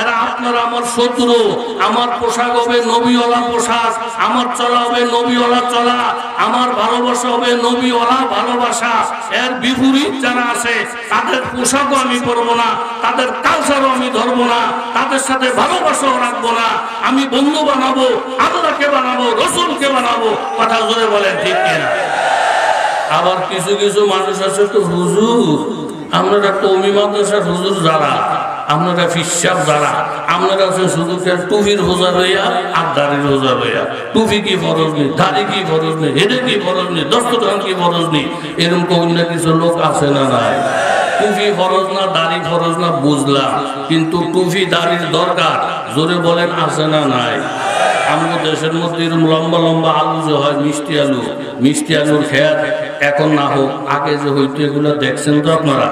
এরা আপনার আমার শত্রু। আমার পোশাক হবে নবীওয়ালা পোশাক, আমার চলা হবে নবীওয়ালা চলা, আমার ভালোবাসা হবে নবীওয়ালা ভালোবাসা। এর বিপরীত যারা আছে তাদের পোশাকও আমি পরবো না, তাদের কালচারও আমি ধরবো না, তাদের সাথে ভালোবাসাও রাখবো না। আমি বন্ধু বানাবো, আল্লাহকে বানাবো, রসুলকে বানাবো। কথা জোরে বলেন ঠিক কিনা? আবার কিছু কিছু মানুষ আছে তো হুজুর, আপনারা কওমি মাদ্রাসার হুজুর যারা, আপনারা ফিসাব যারা, আপনারা আছে শুধু টুপির রোজা লইয়া আর দাড়ির রোজা লইয়া। টুপি কি ফরজ নেই, দাড়ি কি ফরজ নেই, হেডে কি ফরজ নেই, দস্তখান কি ফরজ নেই, এরকম অন্য কিছু লোক আছে না নাই? টুপি ফরজ না দাড়ি ফরজ না বুঝলাম, কিন্তু টুপি দাড়ির দরকার। জোরে বলেন আছে না নাই? আমাদের দেশের মধ্যে এরকম লম্বা লম্বা আলু যে হয়, মিষ্টি আলুর খেয়াল এখন না হোক, আগে যে হইতো এগুলো দেখছেন তো আপনারা।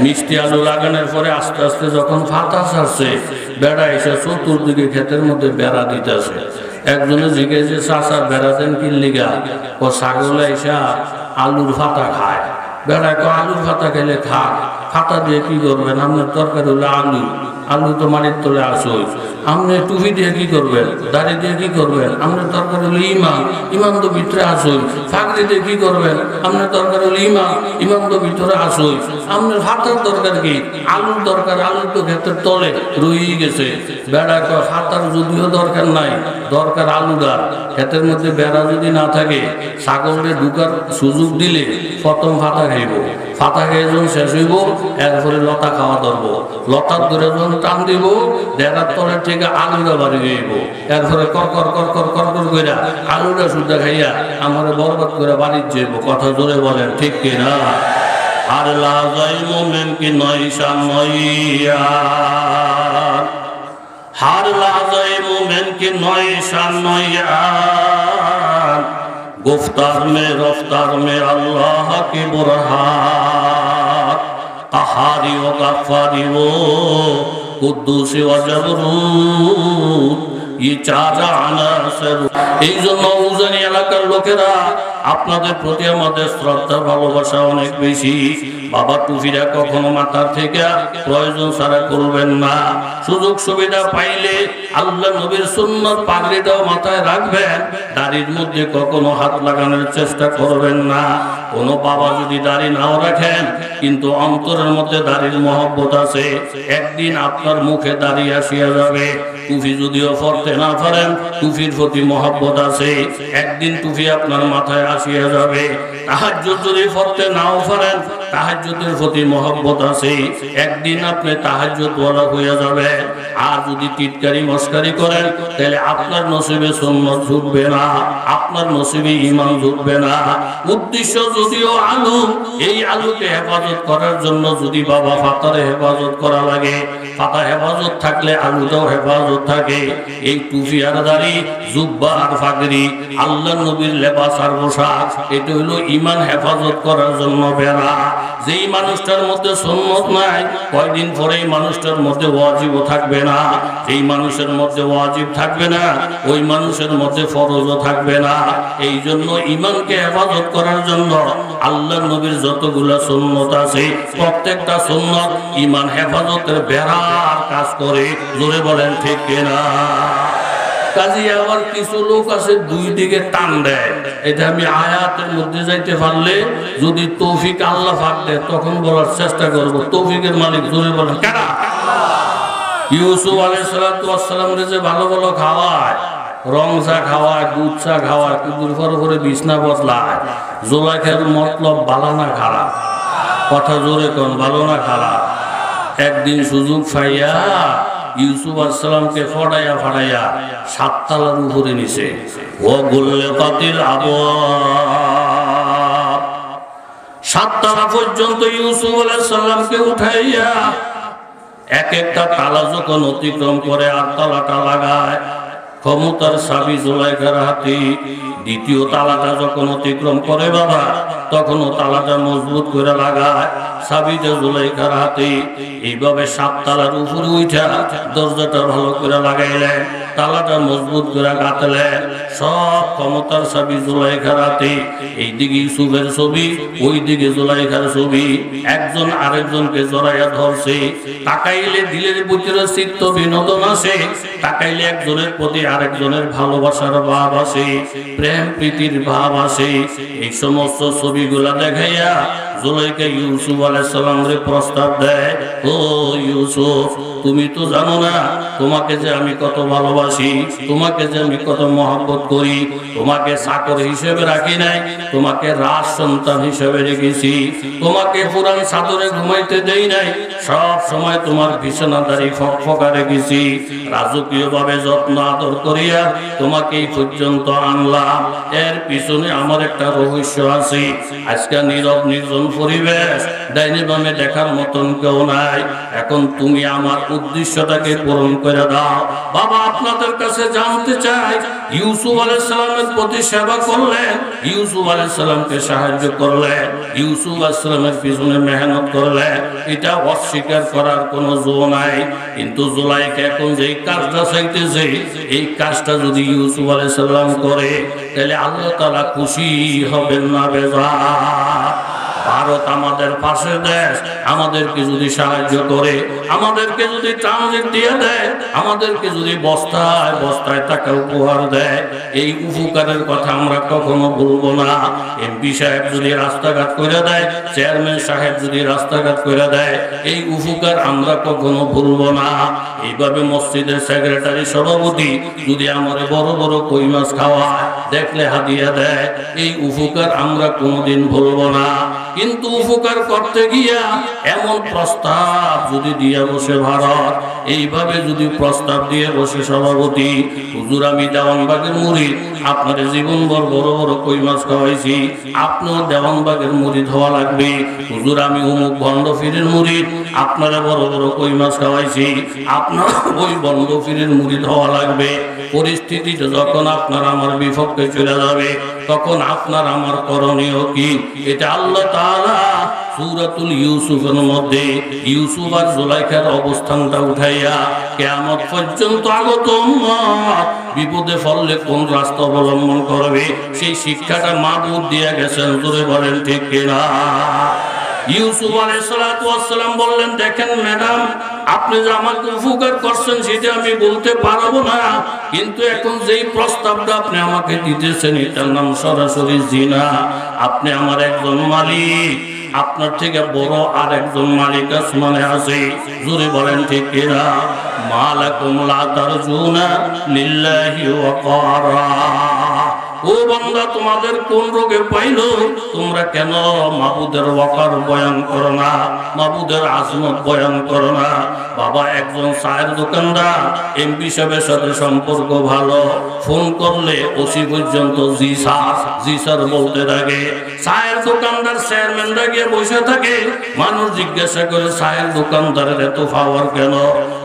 মিষ্টি আলু লাগানোর পরে আস্তে আস্তে যখন ফাতা ছাড়ছে, বেড়া এসে চতুর্দিকে ক্ষেতের মধ্যে বেড়া দিতেছে। একজনে জিজ্ঞেসে চাষা বেড়া দেন কি লিগা? ও ছাগলে এসা আলুর ফাতা খায়। বেড়া আলুর ফাতা খেলে খাক, ফাতা দিয়ে কি করবেন? আপনার তরকারি হলো আলু তো মাটির তলে আসই। আপনি টুপি দিয়ে কি করবেন? দাড়ি দিয়ে কি করবেন? আপনার দরকার হলো ইমান তো ভিতরে আসই। ফাঁকরি দিয়ে কি করবেন? আপনার দরকার হলো ইমান তো ভিতরে আসই। আপনার ফাতার দরকার কি? আলুর দরকার, আলুর তো ক্ষেত্রে তলে রয়ে গেছে। বেড়া কয় ফাতার যদিও দরকার নাই, দরকার আলুদার। ক্ষেতের মধ্যে বেড়া যদি না থাকে, ছাগলের ঢুকার সুযোগ দিলে প্রথম ফাতা খাইব, ফাতা খেয়ে যখন শেষ হইব, এরপরে লতা খাওয়া ধরবো, লতার ধরে যখন টান দিব, বেড়ার তলের থেকে আলুটা বাড়ি যাইব। এরপরে কর করে আলুটা সুদ্ধা খাইয়া আমার বরবাদ করে বাড়ির যাইব। কথা জোরে বলেন ঠিক কিনা? আর লাজাই মোমেন কি নয়সা নইয়া, হার লাজাই মোমেন কি নয়সা নইয়া, गुफ्तार में रफ्तार में अल्लाह की बुरहान, कहारी व गफ्फारी वो कुद्दूसी व जबरूत, ये चार आनासर। এই জন্য উজানি এলাকার লোকেরা আপনাদের প্রতি আমাদের শ্রদ্ধা ভালোবাসা অনেক বেশি। বাবা টুপিটা কখনো মাথার থেকে প্রয়োজন ছাড়া করবেন না। সুযোগ সুবিধা পাইলে আল্লাহ নবীর সুন্নাত পাগড়িটাও মাথায় রাখবেন। দাড়ির মধ্যে কখনো হাত লাগানোর চেষ্টা করবেন না। কোনো বাবা যদি দাড়ি নাও রাখেন, কিন্তু অন্তরের মধ্যে দাড়ির মহব্বত আছে, একদিন আপনার মুখে দাড়ি আসিয়া যাবে। টুপি যদিও পরতে না পারেন, টুপির প্রতি মহব্বত আছে, একদিন টুপি আপনার মাথায় আসিয়া যাবে। তাহাজ্জুদ যদি পড়তে নাও পারেন, তাহাজ্জুদের প্রতি মহব্বত আছে, একদিন আপনি তাহাজ্জুদ ওয়ালা হইয়া যাবে। আর যদি টিটকারি মস্কারি করেন, তাহলে আপনার নসিবে সুন্নাত জুটবে না, আপনার নসিবে ঈমান জুটবে না। উদ্দেশ্য যদিও আলু, এই আলুকে হেফাজত করার জন্য যদি বাবা ফাতারে হেফাজত করা লাগে, ফাতা হেফাজত থাকলে আলুটাও হেফাজত থাকে। এই টুপি আর দাড়ি, জুব্বা আর পাগড়ি আল্লাহর নবীর লেবাস আর পোশাক, এটা হলো ঈমান হেফাজত করার জন্য বেড়া। যেই মানুষটার মধ্যে সুন্নত নাই, কয়দিন পরেই মানুষটার মধ্যে ওয়াজিবও থাকবে না। যেই মানুষের মধ্যে ওয়াজিব থাকবে না, ওই মানুষের মধ্যে ফরজও থাকবে না। এই জন্য ঈমানকে হেফাজত করার জন্য আল্লাহর নবীর যতগুলা সুন্নত আছে, প্রত্যেকটা সুন্নত ঈমান হেফাজতের বেড়ার কাজ করে। জোরে বলেন ঠিক কিনা? কাজী আবার কিছু লোক আছে দুই দিকে টান দেয়। এটা আমি আয়াতের মধ্যে যাইতে পারলে, যদি তৌফিক আল্লাহ পাক দেয়, তখন বলার চেষ্টা করব। তৌফিকের মালিক জোরে বলেন কারা? ইউসুফ আলাইহিস সালাতু ওয়াস সালাম রে যে ভালো ভালো খাওয়ায়, রং চা খাওয়ায়, দুধ চা খাওয়ায়, কুকুর পরে বিছনা বদলায়। জোলাইখার মতলব ভালো না খারাপ? কথা জোরে কোন, ভালো না খারাপ? একদিন সুযোগ পাইয়া ইউসুফ আসসালামকে ফাড়াইয়া 7 তলার উপরে নিছে। ও গুল্লে কাতিল আবওয়াব, 7 তলা পর্যন্ত ইউসুফ আলাইহিস সালামকে উঠাইয়া এক একটা তালা যখন অতিক্রম করে আর তালাটা লাগায়, ক্ষমতার চাবি জুলাইখার হাতে। দ্বিতীয় তালাটা যখন অতিক্রম করে বাবা, তখনও তালাটা মজবুত করে লাগায়, চাবিটা জুলাইখার হাতে। এইভাবে 7 তালার উপরে উঠা দরজাটা ভালো করে লাগাইলেন, তালাটা মজবুত করে গাঁথলেন। সব ক্ষমতার চাবি জুলাইখার হাতে। এইদিকে ইউসুফের ছবি, ওইদিকে জুলাইখার ছবি। একজন আরেকজনকে জড়াইয়া ধরছে। তাকাইলে দিলের ভিতরে চিত্ত বিনোদন আছে, তাকাইলে একজনের প্রতি আরেকজনের ভালোবাসার ভাব আছে, প্রেম প্রীতির ভাব আছে। এই সমস্ত ছবিগুলা দেখাইয়া জুলাইখা ইউসুফ আলাইহিস সালামের প্রস্তাব দেয়, ও ইউসুফ, তুমি তো জানো না তোমাকে যে আমি কত ভালোবাসি, তোমাকে যে আমি কত মহব্বত করি। তোমাকে চাকর হিসেবে রাখি নাই, তোমাকে রাজ সন্তান হিসেবে রেখেছি। তোমাকে পুরান চাদরে ঘুমাইতে দেই নাই, সব সময় তোমার বিছানাদারি ফকফকা রেখেছি। রাজকীয় ভাবে যত্ন আদর করিয়া তোমাকে এই পর্যন্ত আনলাম। এর পিছনে আমার একটা রহস্য আছে। আজকে নীরব নির্জন পরিবেশ, ডাইনে বামে দেখার মতন কেউ নাই। এখন তুমি আমার উদ্দেশ্যটাকে পূরণ করে দাও। বাবা আপনাদের কাছে জানতে চাই, ইউসুফ আলাইহিস সালামের প্রতি সেবা করলেন, ইউসুফ আলাইহিস সালামকে সাহায্য করলেন, ইউসুফ আলাইহিস সালামের পিছনে মেহনত করলেন, এটা অস্বীকার করার কোনো জো নাই। কিন্তু জুলাইখা এখন যেই কাজটা চাইতেছে, এই কাজটা যদি ইউসুফ আলাইহিস সালাম করে তাহলে আল্লাহ তাআলা খুশি হবেন না বেজার? ভারত আমাদের পাশের দেশ, আমাদেরকে যদি সাহায্য করে, আমাদেরকে যদি ট্রানজিট দিয়ে দেয়, আমাদেরকে যদি বস্তায় বস্তায় টাকা উপহার দেয়, এই উপকারের কথা আমরা কখনো ভুলবো না। এমপি সাহেব যদি রাস্তাঘাট করে দেয়, চেয়ারম্যান সাহেব যদি রাস্তাঘাট করে দেয়, এই উপকার আমরা কখনো ভুলবো না। এইভাবে মসজিদের সেক্রেটারি সভাপতি যদি আমাদের বড় বড় কই মাছ খাওয়ায়, দেখলে হাদিয়া দেয়, এই উপকার আমরা কোনোদিন ভুলবো না। কিন্তু উপকার করতে গিয়া এমন প্রস্তাব যদি দিয়ে বসে ভারত, এইভাবে যদি প্রস্তাব দিয়ে বসে সভাপতি, হুজুর আমি দেওয়ানবাগের মুরিদ, আপনার জীবনভর বড় বড় কই মাছ খাওয়াইছি, আপনার দেওয়ানবাগের মুরিদ হওয়া লাগবে। হুজুর আমি অমুক ভণ্ড ফিরের মুরিদ, আপনারা বড় বড় কই মাছ খাওয়াইছি, আপনার ওই ভণ্ড ফিরের মুরিদ হওয়া লাগবে। পরিস্থিতিটা যখন আপনার আমার বিপক্ষে চলে যাবে, তখন আপনার আমার করণীয় কি? এটা আল্লাহ তাআলা সূরাতুল ইউসুফের মধ্যে ইউসুফ আর জুলাইখার অবস্থানটা উঠাইয়া কিয়ামত পর্যন্ত আগত উম্মত বিপদে পড়লে কোন রাস্তা অবলম্বন করবে, সেই শিক্ষাটা মাবুদ দিয়ে গেছেন। জোরে বলেন ঠিক কিনা? ইউসুফ আলাইহিস সালাতু ওয়াস সালাম বললেন, দেখেন ম্যাডাম, আপনি যে আমাকে উপকার করছেন সেটা আমি বলতে পারবো না, কিন্তু এখন যেই প্রস্তাবটা আপনি আমাকে দিতেছেন এটার নাম সরাসরি জিনা। আপনি আমার একজন মালিক, আপনার থেকে বড় আর একজন মালিক আসমানে আছে। জোরে বলেন ঠিক কিনা? মালাকুম লা তারজুনা লিল্লাহি ওয়াকারা। ও বান্দা, তোমাদের কোন রোগে পাইলো? তোমরা কেন মাবুদের ওয়াকার বয়ান করো না, মাবুদের আজমত বয়ান করো না? বাবা একজন চায়ের দোকানদার এমপি সাহেবের সাথে সম্পর্ক ভালো, ফোন করলে ওসি পর্যন্ত জি স্যার বলতে থাকে। চায়ের দোকানদার চেয়ারম্যানরা গিয়ে বসে থাকে, মানুষ জিজ্ঞাসা করে চায়ের দোকানদারের এত পাওয়ার কেন?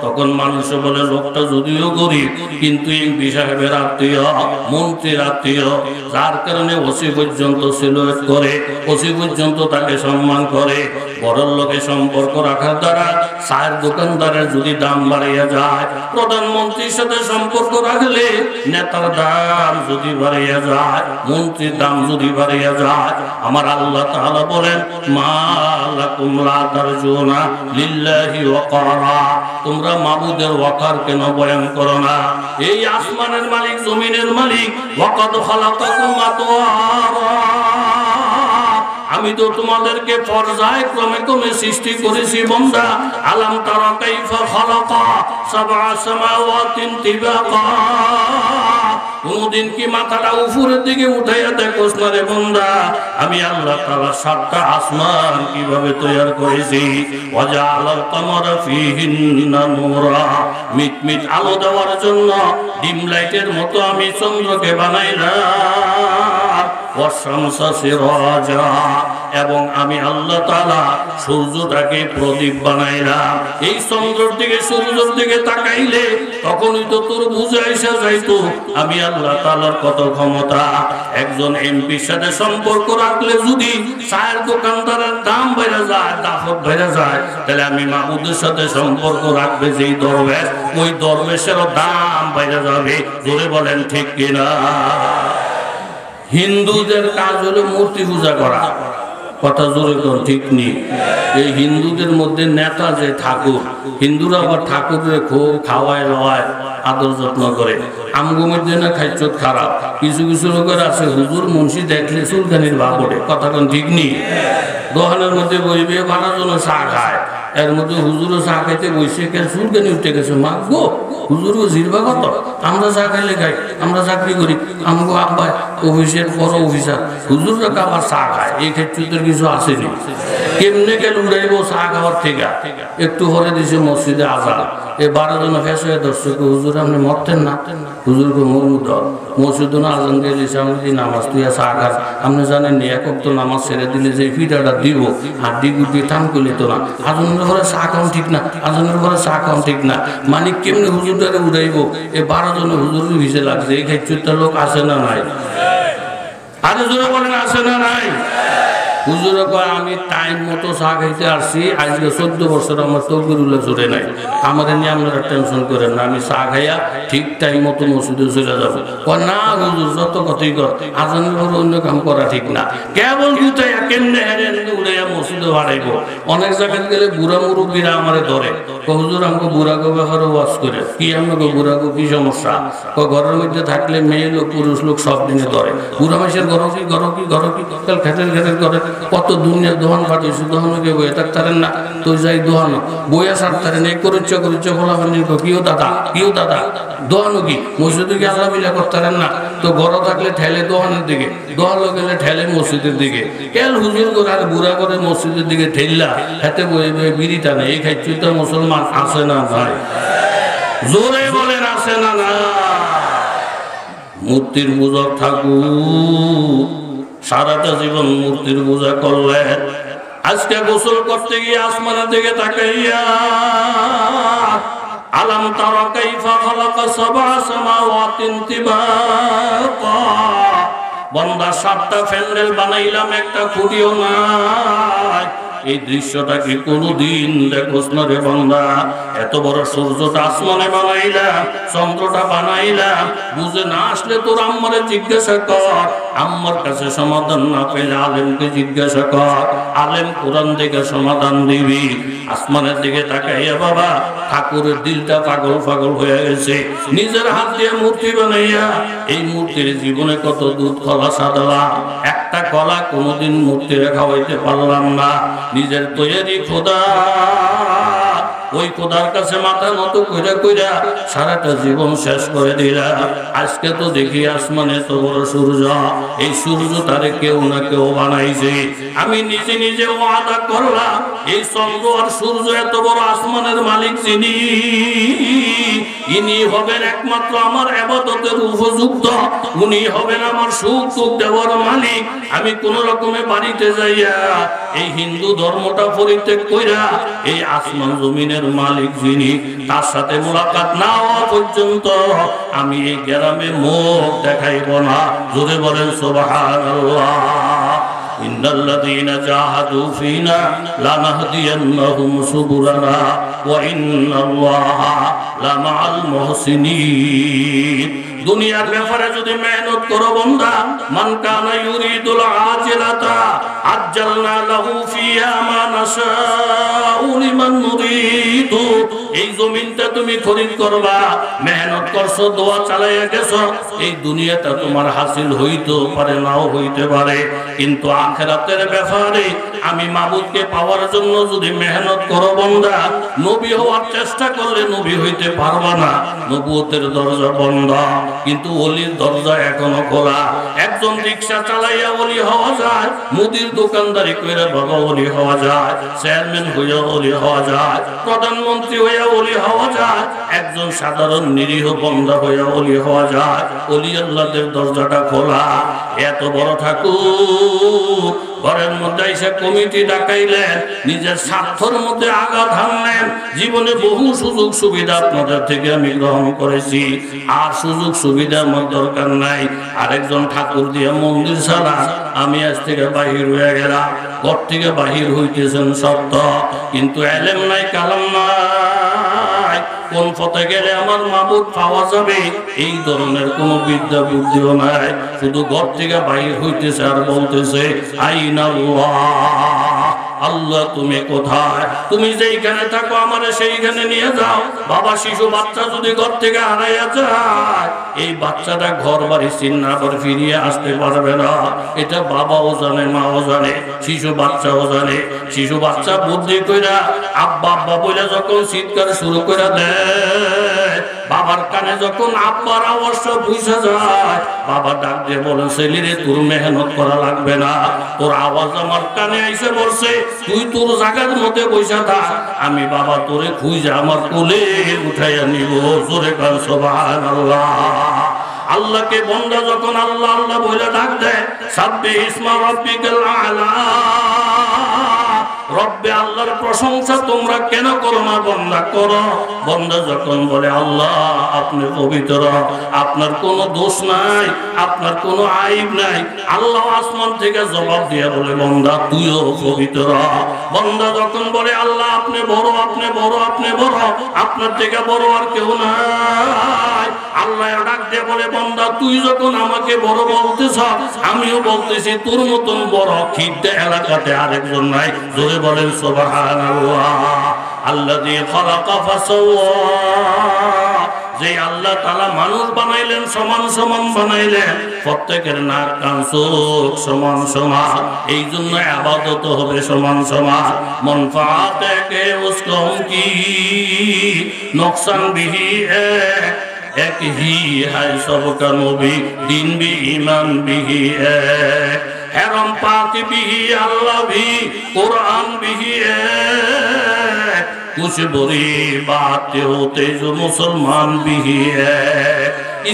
তখন মানুষ বলে লোকটা যদিও গরিব কিন্তু এমপি সাহেবের আত্মীয়, মন্ত্রীর আত্মীয়, যার কারণে ওসি পর্যন্ত সিলেক্ট করে, ওসি পর্যন্ত তাকে সম্মান করে। বড় লোকের সম্পর্ক রাখার দ্বারা চায়ের দোকানদারের যদি দাম বাড়িয়ে যায়, প্রধানমন্ত্রীর সাথে সম্পর্ক রাখলে নেতার দাম যদি বাড়িয়ে যায়, মন্ত্রীর দাম যদি বাড়িয়ে যায়, আমার আল্লাহ তাআলা বলেন মালাকুম লা তারজুনা লিল্লাহি ওয়াকারা। তোমরা মাবুদের ওয়াকার কেন বয়ান করো না? এই আসমানের মালিক, জমিনের মালিক, ওয়াকাদ খালাকাকুম আতওয়ারা। আমি তো তোমাদেরকে পর্যায় ক্রমে ক্রমে সৃষ্টি করেছি বান্দা। আলাম তারা কাইফা খালাকা সাবআ সামাওয়াতিন তিবাকা। কোনদিন কি মাথাটা উপরের দিকে উঠাইয়া দেখোস না রে বান্দা? আমি আল্লাহ তাআলা 7টা আসমান কিভাবে তৈরি করেছি। ওয়াজালাল কামারা ফীহিন্না নূরা, মিটমিট আলো দেওয়ার জন্য ডিম লাইটের মতো আমি চন্দ্রকে বানাইলাম। ওয়াশামসা সিরাজা, এবং আমি আল্লাহ তাআলা সূর্যটাকে প্রদীপ বানাইলাম। এই চন্দ্রের দিকে সূর্যের দিকে তাকাইলে তখনই তো তোর বুঝে এসে যাইতো আমি আল্লাহ তাআলার কত ক্ষমতা। একজন এমপির সাথে সম্পর্ক রাখলে যদি চায়ের দোকানদারের দাম বেড়ে যায়, দাফত বেড়ে যায়, তাহলে আমি মাবুদের সাথে সম্পর্ক রাখবে যেই দরবেশ, ওই দরবেশেরও দাম বেড়ে যাবে। জোরে বলেন ঠিক কিনা? হিন্দুদের কাজ হলো মূর্তি পূজা করা, কথা জোরে কর ঠিক নেই। এই হিন্দুদের মধ্যে নেতা যে ঠাকুর, হিন্দুরা আবার ঠাকুরের খুব খাওয়ায় লওয়ায় আদর যত্ন করে। আমগুমের জন্য খাইচত খারাপ। কিছু কিছু লোকের আছে হুজুর মুন্সি দেখলে চুলকানির ভাব ওঠে, কথা কোন ঠিক নেই। দোকানের মধ্যে বইবে বানার জন্য চা খায়, এর মধ্যে হুজুরও চা খাইতে বসে কে চুলকানি উঠে গেছে। মা গো, হুজুরও জিরবা কত, আমরা চা খাইলে খাই, আমরা চাকরি করি, আমগো আব্বাই অফিসের বড় অফিসার, হুজুররা আবার চা খায়। এই ক্ষেত্রে কিছু আসেনি। কেমনে গেল উড়াইব চা খাওয়ার থেকে? একটু পরে দিছে মসজিদে আজান, এই 12 জন ফেসে দর্শক হুজুর আপনি মরতেন না, হুজুরকে মরমুদ মসজিদ না আজান দিয়ে দিয়েছে আমি যদি নামাজ তুই চা খাস আপনি জানেন এক ওয়াক্ত নামাজ ছেড়ে দিলে যে ফিটাটা দিব হাড্ডি গুড্ডি টান করলে তো না, আজানের পরে চা খাওয়া ঠিক না, আজানের পরে চা খাওয়া ঠিক না, মানে কেমনি হুজুরটাকে উড়াইব? এই 12 জন হুজুর ভিজে লাগছে, এই খেচ্ছুরটা লোক আসে না নাই? আরে জোরে বলেন আসে না নাই? হুজুরে কয় আমি টাইম মতো চা খাইতে আসছি, আজকে 14 বছর আমার তকবিরুল্লাহ জোরে নাই, আমার নিয়ে আপনারা টেনশন করেন না, আমি চা খাইয়া ঠিক টাইম মতো মসজিদে চলে যাবো। কয় না হুজুর যত কথাই কর, আজানের পরে অন্য কাম করা ঠিক না, কেবল গুতাইয়া কেমনে হেরে উড়াইয়া মসজিদে বাড়াইব। অনেক জায়গায় গেলে বুড়া মুরব্বীরা আমারে ধরে, হুজুর আমাকে বুড়াগো ব্যাপারে ওয়াজ করে কি, আমাকে বুড়াগো কি সমস্যা? ঘরের মধ্যে থাকলে মেয়ে লোক পুরুষ লোক সব দিনে ধরে, বুড়া মাসের ঘর কি ঘর কি ঘর কি কাল খেটের খেটের করে কত দুনিয়ার দোহান ফাটিয়েছে, দোহানকে বইয়ে থাকতারেন না তো যাই দোহানো বইয়া সারতারেন এই করিচ্ছ ফোলা ফানি কিও দাদা কিও দাদা দোহানো কি মসজিদে কি আল্লাহ মিলা করতারেন না? তো ঘর থাকলে ঠেলে দোহানের দিকে, দোহানো গেলে ঠেলে মসজিদের দিকে, কেল হুজুর করে আর বুড়া করে মসজিদের দিকে ঠেললা হাতে বয়ে বয়ে বিড়ি টানে, এই খাইছি তো মুসলমান আসে না ভাই? জোরে বলেন আসে না না? মূর্তির পূজক ঠাকুর সারাটা জীবন মূর্তির পূজা করলেন, আজকে গোসল করতে গিয়ে আসমানের দিকে তাকাইয়া আলাম তারা কাইফা খালাকা সাবআ সামাওয়াতিন তিবাকা, বান্দা 7টা প্যান্ডেল বানাইলাম একটা খুঁটিও নাই, এই দৃশ্যটা কি কোনদিন দেখোস না রে বান্দা? এত বড় সূর্যটা আসমানে বানাইলাম, চন্দ্রটা বানাইলাম, বুঝে না আসলে তোর আম্মারে জিজ্ঞাসা কর, আম্মার কাছে সমাধান না পেলে আলেমকে জিজ্ঞাসা কর, আলেম কোরআন থেকে সমাধান দিবি। আসমানের দিকে তাকাইয়া বাবা ঠাকুরের দিলটা পাগল পাগল হয়ে গেছে, নিজের হাত দিয়ে মূর্তি বানাইয়া এই মূর্তির জীবনে কত দুধ কলা সাদালাম, একটা কলা কোনোদিন মূর্তিরে খাওয়াইতে পারলাম না, নিজের তৈরি খোদা ওই খোদার কাছে মাথা নত কইরা কইরা সারাটা জীবন শেষ করে দিলা। আজকে তো দেখি আসমানে তো বড় সূর্য, এই সূর্য তারে কেউ না কেউ বানাইছে, আমি নিজে নিজে ওয়াদা করলাম এই চন্দ্র আর সূর্য এত বড় আসমানের মালিক যিনি, ইনি হবেন একমাত্র আমার ইবাদতের উপযুক্ত, উনি হবেন আমার সুখ সুখ দেওয়ার মালিক। আমি কোন রকমে বাড়িতে যাইয়া এই হিন্দু ধর্মটা পরিত্যাগ কইরা এই আসমান জমিনের মালিক যিনি তার সাথে মুলাকাত না হওয়া পর্যন্ত আমি এই গ্রামে মুখ দেখাইব না। জোরে বলেন সুবহানাল্লাহ। ইন্নাল্লাযীনা জাহাদু ফীনা লানাহদিয়ান্নাহুম সুবুলানা ওয়া ইন্নাল্লাহা লামাআল মুহসিনিন। দুনিয়ার ব্যাপারে যদি মেহনত করো বান্দা, মান কানা ইউরিদুল আজিলাতা আজ্জালনা লাহু ফিহা মা নাশাউ লিমান নুরিদু। এই জমিনটা তুমি খরিদ করবা, মেহনত করছো, দোয়া চালাইয়া গেছো, এই দুনিয়াটা তোমার হাসিল হইতে পারে নাও হইতে পারে, কিন্তু আখিরাতের ব্যাপারে আমি মাবুদকে পাওয়ার জন্য যদি মেহনত করো বান্দা, নবী হওয়ার চেষ্টা করলে নবী হইতে পারবা না, নবুয়তের দরজা বন্ধ, কিন্তু ওলির দরজা এখনো খোলা। একজন রিকশা চালাইয়া ওলি হওয়া যায়, মুদির দোকানদারি কইরা বাবা ওলি হওয়া যায়, চেয়ারম্যান হইয়া ওলি হওয়া যায়, প্রধানমন্ত্রী হইয়া ওলি হওয়া যায়, একজন সাধারণ নিরীহ বান্দা হইয়া ওলি হওয়া যায়। ওলি আল্লাহদের দরজাটা খোলা। এত বড় ঠাকুর ঘরের মধ্যে এসে কমিটি ডাকাইলেন, নিজের স্বার্থের মধ্যে আঘাত হানলেন। জীবনে বহু সুযোগ সুবিধা আপনাদের থেকে আমি গ্রহণ করেছি, আর সুযোগ সুবিধা আমার দরকার নাই। আরেকজন ঠাকুর দিয়ে মন্দির ছাড়া আমি আজ থেকে বাহির হয়ে গেলাম। ঘর থেকে বাহির হইতেছেন সত্য, কিন্তু এলেম নাই, কালাম নাই। কোন পথে গেলে আমার মাবুদ পাওয়া যাবে এই ধরনের কোন বিদ্যা বুদ্ধিও নাই। শুধু ঘর থেকে বাহির হইতেছে আর বলতেছে আইনাল্লাহ, আল্লাহ তুমি কোথায়? তুমি যেইখানে থাকো আমারে সেইখানে নিয়ে যাও। বাবা শিশু বাচ্চা যদি ঘর থেকে হারাইয়া যায়, এই বাচ্চাটা ঘর বাড়ি চিন্না করে ফিরিয়ে আসতে পারবে না। এটা বাবাও জানে, মাও জানে, শিশু বাচ্চাও জানে। শিশু বাচ্চা বুদ্ধি কইরা আব্বা আব্বা বলে যখন চিৎকার শুরু করে দেয়, বাবার কানে যখন আব্বার আওয়াজ বুঝে যায়, বাবা ডাক দিয়ে বলে, ছেলেরে তোর মেহনত করা লাগবে না, তোর আওয়াজ আমার কানে এসে বলছে, তুই তোর জায়গার মধ্যে বসে থাক, আমি বাবা তোরে খুঁজে আমার কোলে উঠাইয়া নিব। জোরে কান সুবহানাল্লাহ। আল্লাহকে বান্দা যখন আল্লাহ আল্লাহ বলে ডাক দেয়, সাব্বিহ ইসমা রাব্বিকাল আ'লা, রব্বে আল্লাহর প্রশংসা তোমরা কেন করো না? বান্দা করো। বান্দা যখন বলে আল্লাহ আপনি পবিত্র, আপনার কোনো দোষ নাই, আপনার কোনো আইব নাই, আল্লাহ আসমান থেকে জবাব দিয়ে বলে বান্দা তুইও পবিত্র। বান্দা যখন বলে আল্লাহ আপনি বড়, আপনি বড়, আপনি বড়, আপনার থেকে বড় আর কেউ নাই, আল্লাহ ডাক দিয়ে বলে বান্দা তুই যখন আমাকে বড় বলতেছ, আমিও বলতেছি তোর মতন বড় খিদ্দা এলাকাতে আরেকজন নাই। জোরে বলেন সুবহানাল্লাহ। আল্লাযী খালাকা ফাসাওয়া, যে আল্লাহ তাআলা মানুষ বানাইলেন, সমান সমান বানাইলেন, প্রত্যেকের নাক কান চোখ সমান সমান, এই জন্য ইবাদত হবে সমান সমান। মনফাআত কে উসকো কি নুকসান বিহি এক হি है सबका नबी, दिन भी ईमान भी है, हरम पाक भी अल्लाह भी, कुरान भी है, कुछ बुरी बातें होते जो मुसलमान भी है।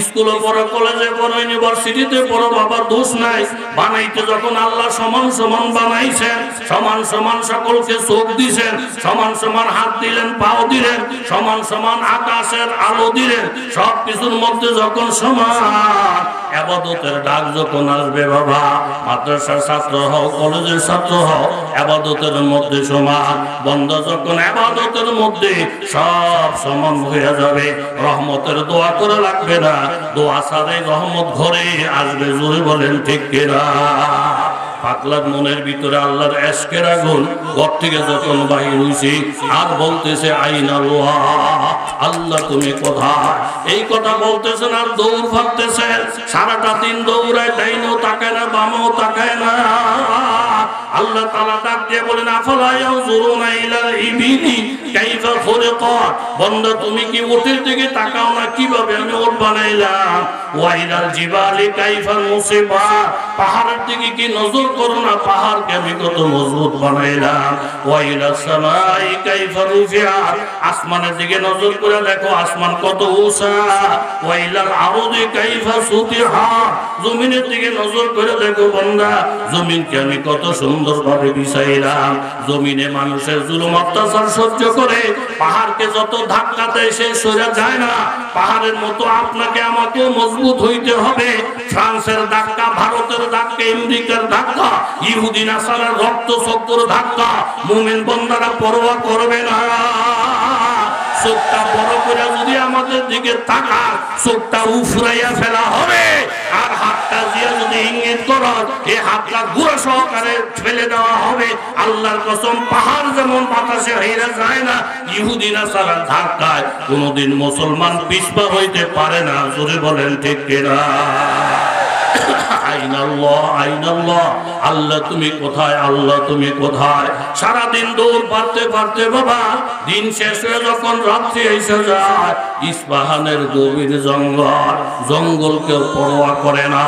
স্কুলে পড়ো, কলেজে পড়ো, ইউনিভার্সিটিতে পড়ো, বাবার দোষ নাই। বানাইতে যখন আল্লাহ সমান সমান বানাইছেন, সমান সমান সকলকে চোখ দিছেন, সমান সমান হাত দিলেন, পাও দিলেন, সমান সমান আকাশের আলো দিলেন, সব কিছুর মধ্যে যখন সমান, ইবাদতের ডাক যখন আসবে বাবা, মাদ্রাসার ছাত্র হও, কলেজের ছাত্র হও, ইবাদতের মধ্যে সমান। বান্দা যখন ইবাদতের মধ্যে সব সমান হয়ে যাবে, রহমতের দোয়া করে লাগবে না, দোয়া ছাড়াই রহমত ঘরে আসবে। জোরে বলেন ঠিক কিনা? পাগলার মনের ভিতরে আল্লাহর এশকের আগুন ঘর থেকে যখন বাহির হইছে, আর বলতেছে আইনাল্লাহ, আল্লাহ তুমি কোথায়? এই কথা বলতেছেন আর দৌড় ফাটতেছেন, সারাটা দিন দৌড়ায়, ডাইনও তাকায় না, বামও তাকায় না। আল্লাহ তাআলা ডাক দিয়ে বলেন, আফালা ইয়ানজুরুনা ইলাল ইবিলি কাইফা খুলিকাত, বান্দা তুমি কি উটের দিকে তাকাও না, কিভাবে আমি উট বানাইলাম? ওয়া ইলাল জিবালি কাইফা নুসিবাত, পাহাড়ের দিকে কি নজর করো না, পাহাড়কে আমি কত মজবুত বানাইলাম। ওয়া ইলাস সামাই কাইফা রুফিআত, আসমানের দিকে নজর করে দেখো আসমান কত উঁচা। ওয়া ইলাল আরদি কাইফা সুতিহাত, জমিনের দিকে নজর করে দেখো বান্দা জমিনকে আমি কত সুন্দরভাবে বিছাইলাম। জমিনে মানুষের জুলুম অত্যাচার সহ্য করে পাহাড়কে যত ধাক্কা দেয় সে সরে যায় না, পাহাড়ের মতো আপনাকে আমাকে মজবুত হইতে হবে। ফ্রান্সের ধাক্কা, ভারতের ধাক্কা, আমেরিকার ধাক্কা, ইহুদি নাসারার রক্ত চক্কর ধাক্কা মুমিন বান্দারা পরোয়া করবে না। চোখটা বড় করে যদি আমাদের দিকে তাকান, চোখটা উফরাইয়া ফেলা হবে। আর হাতটা দিয়ে যদি ইঙ্গিত করো, এই হাতটা গুঁড়ো সহকারে ফেলে দেওয়া হবে। আল্লাহর কসম, পাহাড় যেমন বাতাসে হেরে যায় না, ইহুদি নাসারার ধাক্কায় কোনোদিন মুসলমান পিছপা হইতে পারে না। জোরে বলেন ঠিক কিনা? আইনাল্লাহ, আইনাল্লাহ, আল্লাহ তুমি কোথায়, আল্লাহ তুমি কোথায়? সারাদিন দৌড় পারতে পারতে বাবা দিন শেষ হয়ে যখন রাত্রি এসে যায়, ইস্পাহানের গভীর জঙ্গল, জঙ্গলকে পরোয়া করে না,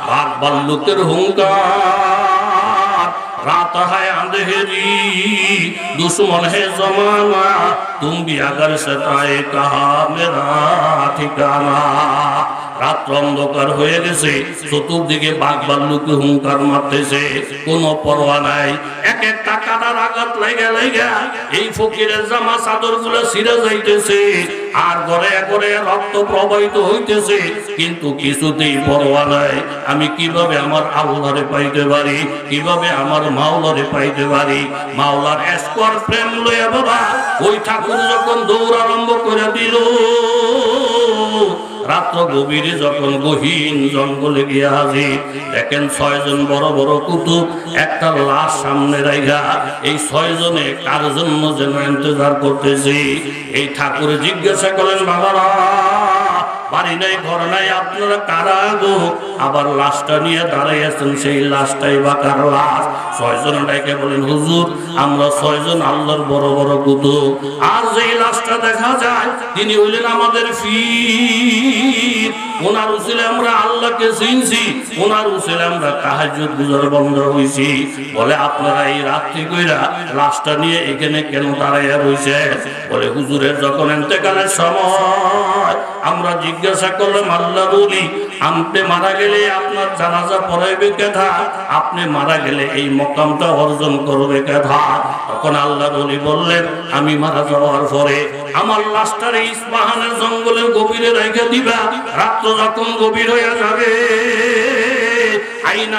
বাঘ ভাল্লুকের হুঙ্কার। रात है अंधेरी दुश्मन है जमाना, तुम भी अगर सताए कहा मेरा ठिकाना। রাত অন্ধকার হয়ে গেছে, চতুর্দিকে বাঘ ভাল্লুকে হুঙ্কার মারতেছে, কোনো পরোয়া নাই। এক একটা কাদার আঘাত লাগা লাগা এই ফকিরের জামা চাদর গুলো ছিঁড়ে যাইতেছে, আর ঘরে ঘরে রক্ত প্রবাহিত হইতেছে, কিন্তু কিছুতেই পরোয়া নাই। আমি কিভাবে আমার আল্লাহরে পাইতে পারি, কিভাবে আমার মাওলারে পাইতে পারি? মাওলার এসকর প্রেম লইয়া বাবা ওই ঠাকুর যখন দৌড় আরম্ভ করে দিল, রাত্র গভীরে যখন গহীন জঙ্গলে গিয়ে হাজির, দেখেন 6 জন বড় বড় কুতুব একটা লাশ সামনে রাখা, এই 6 জনে কার জন্য যেন ইন্তজার করতেছে। এই ঠাকুর জিজ্ঞাসা করেন, বাবারা বাড়ি নাই ঘর নাই, আপনারা কারা গো? আবার লাশটা নিয়ে দাঁড়াইয়াছেন, সেই লাশটাই বা কার লাশ? ছয়জন ডাইকে বলেন হুজুর আমরা ছয়জন আল্লাহর বড় বড় কুতুব। আর যেই লাশটা দেখা যায় তিনি হইলেন আমাদের পীর। ওনার উসিলে আমরা আল্লাহকে চিনছি, ওনার উসিলে আমরা তাহাজ্জুদ গুজার বন্ধ হইছি। বলে আপনারা এই রাত্রি কইরা লাশটা নিয়ে এখানে কেন দাঁড়াইয়া রইছে? বলে হুজুরের যখন ইন্তেকালের সময় আমরা জিজ্ঞাসা করলাম আল্লাহ বলি আপনি মারা গেলে আপনার জানাজা পড়াইবে কেথা, আপনি মারা গেলে এই মকামটা অর্জন করবে কেথা? তখন আল্লাহ বলি বললেন আমি মারা যাওয়ার পরে আমার লাশটারে ইস্পাহানের জঙ্গলে গভীরে রেখে দিবা। রাত্র যখন গভীর হয়ে যাবে আইন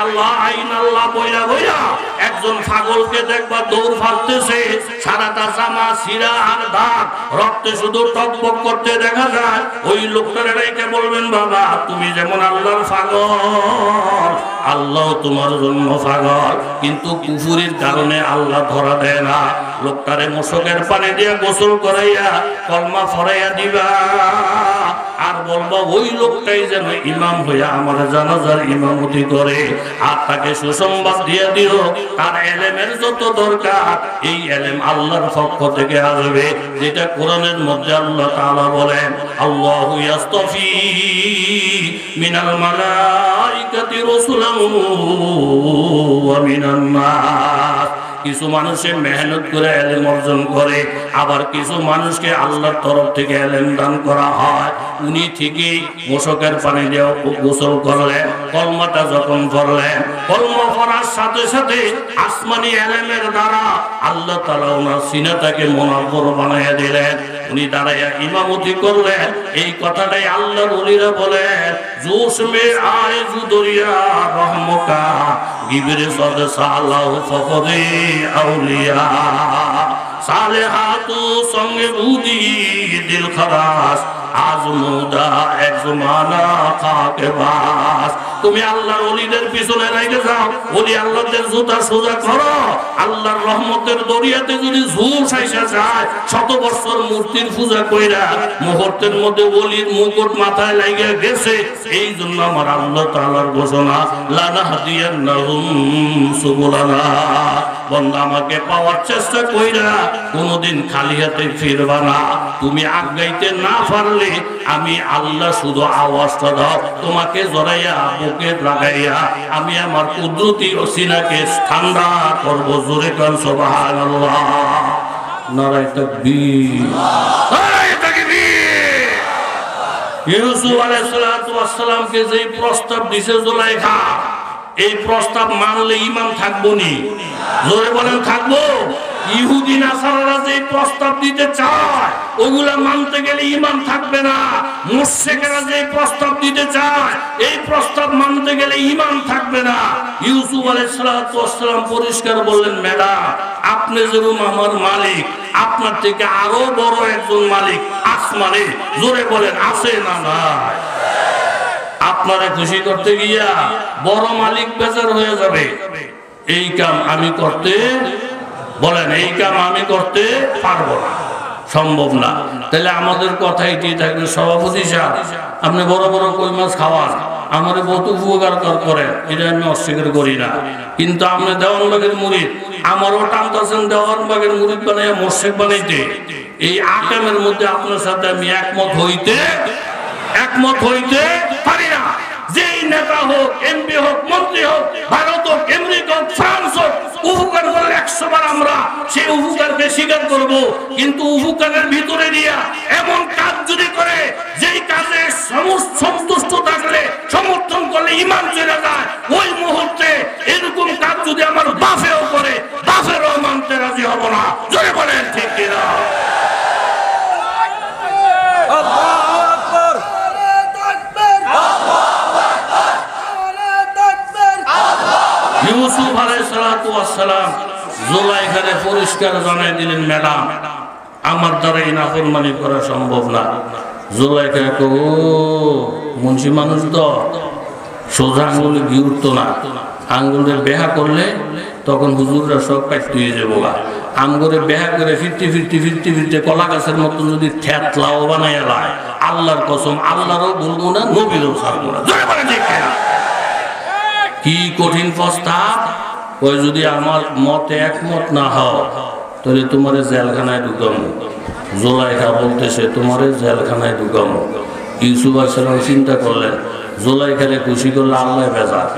আল্লাহ বইরা বইরা একজন পাগলকে দেখবা দৌড় ফালতেছে, সারাটা জামা ছিঁড়া আর দাগ রক্তে শুধু টকবক করতে দেখা যায়। ওই লোকটারে রেখে বলবেন বাবা তুমি যেমন আল্লাহর পাগল আল্লাহ তোমার জন্য পাগল, কিন্তু কুফুরির কারণে আল্লাহ ধরা দেয় না। লোকটারে মশকের পানি দিয়ে গোসল করাইয়া কলমা ফরাইয়া দিবা আর বলবা ওই লোকটাই যেন ইমাম হইয়া আমার জানাজার ইমামতি করে। আর তাকে সুসংবাদ দিয়ে দিও তার এলেমের যত দরকার এই এলেম আল্লাহর পক্ষ থেকে আসবে, যেটা কোরআনের মধ্যে আল্লাহ তাআলা বলেন আল্লাহু ইয়াস্তাফি মিনাল মালাইকাতি রাসূলান ওয়া মিনান নাস। কিছু মানুষে মেহনত করে এলেম অর্জন করে, আবার কিছু মানুষকে আল্লাহর তরফ থেকে এলেম দান করা হয়। উনি ঠিকই মোশকের পানি দিয়ে গোসল করলেন, কলমাটা যখন পড়লেন কলমা পড়ার সাথে সাথে আসমানি এলেমের দ্বারা আল্লাহ তাআলা ওনার সিনাটাকে মুনাব্বর বানাইয়া দিলেন। উনি দাঁড়াইয়া ইমামতি করলেন। এই কথাটাই আল্লাহর ওলিরা বলেন জোশ মে আয়ে জু দরিয়া রহমকা গিবরে সদ সালাহু ফখরে আউলিয়া সালেহাতু সঙ্গে বুদি দিল খারাস আজ মুদা এক জমানা খাকে বাস। তুমি আল্লাহর ওলিদের পিছনে রেখে যাও, ওলি আল্লাহদের জুতা সোজা করো। আল্লাহর রহমতের দরিয়াতে যদি ঝুঁস আইসা যায় শত বছর মূর্তির পূজা কইরা মুহূর্তের মধ্যে ওলির মুকুট মাথায় লাগিয়ে গেছে। এই জন্য আমার আল্লাহ তাআলার ঘোষণা লানাহদিয়ান্নাহুম সুবুলানা। বান্দা আমাকে পাওয়ার চেষ্টা কইরা কোনোদিন খালি হাতে ফিরবা না। তুমি আগাইতে না পারলে আমি আল্লাহ শুধু আওয়াজটা দাও, তোমাকে জড়াইয়া বুকে লাগাইয়া আমি আমার কুদরতি ওসিলাকে ঠান্ডা করবো। জোরে কান সুবহানাল্লাহ, নারায়ে তাকবীর, নারায়ে তাকবীর। ইউসুফ আলাইহিস সালাতু ওয়াস সালামকে যে প্রস্তাব দিছে জুলাইখা, এই প্রস্তাব মানলে ঈমান থাকবো নি? জোরে বলেন থাকবো। ইহুদি নাসারারা যে প্রস্তাব দিতে চায় ওগুলা মানতে গেলে ঈমান থাকবে না। মুশরিকরা যে প্রস্তাব দিতে চায় এই প্রস্তাব মানতে গেলে ঈমান থাকবে না। ইউসুফ আলাইহিস সালাতু ওয়াস সালাম পরিষ্কার বললেন ম্যাডাম আপনি যেরকম আমার মালিক আপনার থেকে আরো বড় একজন মালিক আসমানে। জোরে বলেন আছে না নাই? আপনারা খুশি করতে গিয়া বড় মালিক বেজার হয়ে যাবে। এই কাম আমি করতে বলেন এই কাম আমি করতে পারবো না, সম্ভব না। তাহলে আমাদের কথা এটি থাকবে সভাপতি সাহেব আপনি বড় বড় কই মাছ খাওয়ান, আমার বহুত উপকার করেন, এটা আমি অস্বীকার করি না। কিন্তু আপনি দেওয়ানবাগের মুরিদ আমারও টানতেছেন দেওয়ানবাগের মুরিদ বানাইয়া মোর্শেক বানাইতে। এই আকামের মধ্যে আপনার সাথে আমি একমত হইতে পারি না। যেই নেতা হোক এমপি হোক মন্ত্রী হোক ভারত হোক আমেরিকা হোক ফ্রান্স হোক উপকার করলে 100 বার আমরা সেই উপকারকে স্বীকার করব, কিন্তু উপকারের ভিতরে দিয়া এমন কাজ যদি করে যেই কাজে সন্তুষ্ট থাকলে সমর্থন করলে ঈমান চলে যায় ওই মুহূর্তে এরকম কাজ যদি আমার বাপেও করে বাপেরও মানতে রাজি হব না। জোরে বলেন ঠিক কিনা? ইউসুফ আলাইহিস সালাতু ওয়াস সালাম জুলাইখারে পরিষ্কার জানাই দিলেন ম্যাডাম আমার দ্বারা এই নাফরমানি করা সম্ভব না। জুলাইখা কো মুন্সি মানুষ তো সোজা আঙ্গুলে ঘি উঠতো না, আঙ্গুলে বেহা করলে তখন হুজুররা সব কাটতে যাবো। আঙ্গুরে বেহা করে ফিরতে কলা গাছের মতো যদি ঠেতলাও বানাইয়া লায় আল্লাহর কসম আল্লাহরও বলবো না নবীরও ছাড়বো না। কি কঠিন প্রস্তাব! ওই যদি আমার মতে একমত না হও তাহলে তোমার জেলখানায় ঢুকাবো। জুলাইখা বলতেছে তোমার জেলখানায় ঢুকাবো। ইউসুফ আলাইহিস সালাম চিন্তা করলেন জুলাইখারে খুশি করলে আল্লাহ বেজার,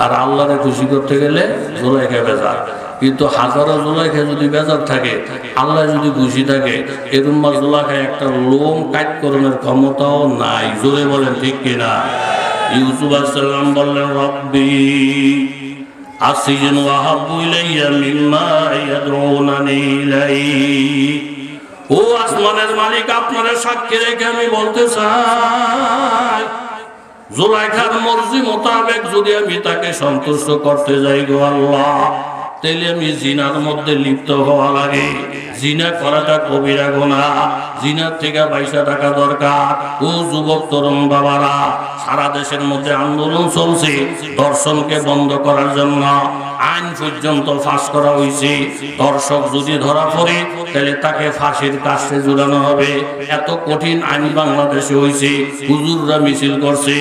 আর আল্লাহরে খুশি করতে গেলে জুলাইখা বেজার। কিন্তু হাজারো জুলাইখা যদি বেজার থাকে, আল্লাহ যদি খুশি থাকে, এরকম জুলাইখা একটা লোম কাটকরণের ক্ষমতাও নাই। জোরে বলেন ঠিক কিনা? ইউসুফ আলাইহিস সালাম বললেন রব্বি আসিজনু আহাব্বু ইলাইয়া মিম্মা ইয়াদউনানি ইলাইহি। ও আসমানের মালিক, আপনারা সাক্ষী রেখে আমি বলতে চাই, জুলাইখার মর্জি মোতাবেক যদি আমি তাকে সন্তুষ্ট করতে যাই গো আল্লাহ, তাইলে আমি জিনার মধ্যে লিপ্ত হওয়া লাগে। জিনা করাটা কবিরা গুনাহ, জিনার থেকে পয়সা টাকা দরকার। ও যুবক তরুণ বাবারা, সারা দেশের মধ্যে আন্দোলন চলছে দর্শনকে বন্ধ করার জন্য। আইন পর্যন্ত ফাঁস করা হয়েছে। দর্শক যদি ধরা পড়ে তাহলে তাকে ফাঁসির কাছে ঝুলানো হবে। এত কঠিন আইন বাংলাদেশে হয়েছে। হুজুররা মিছিল করছে,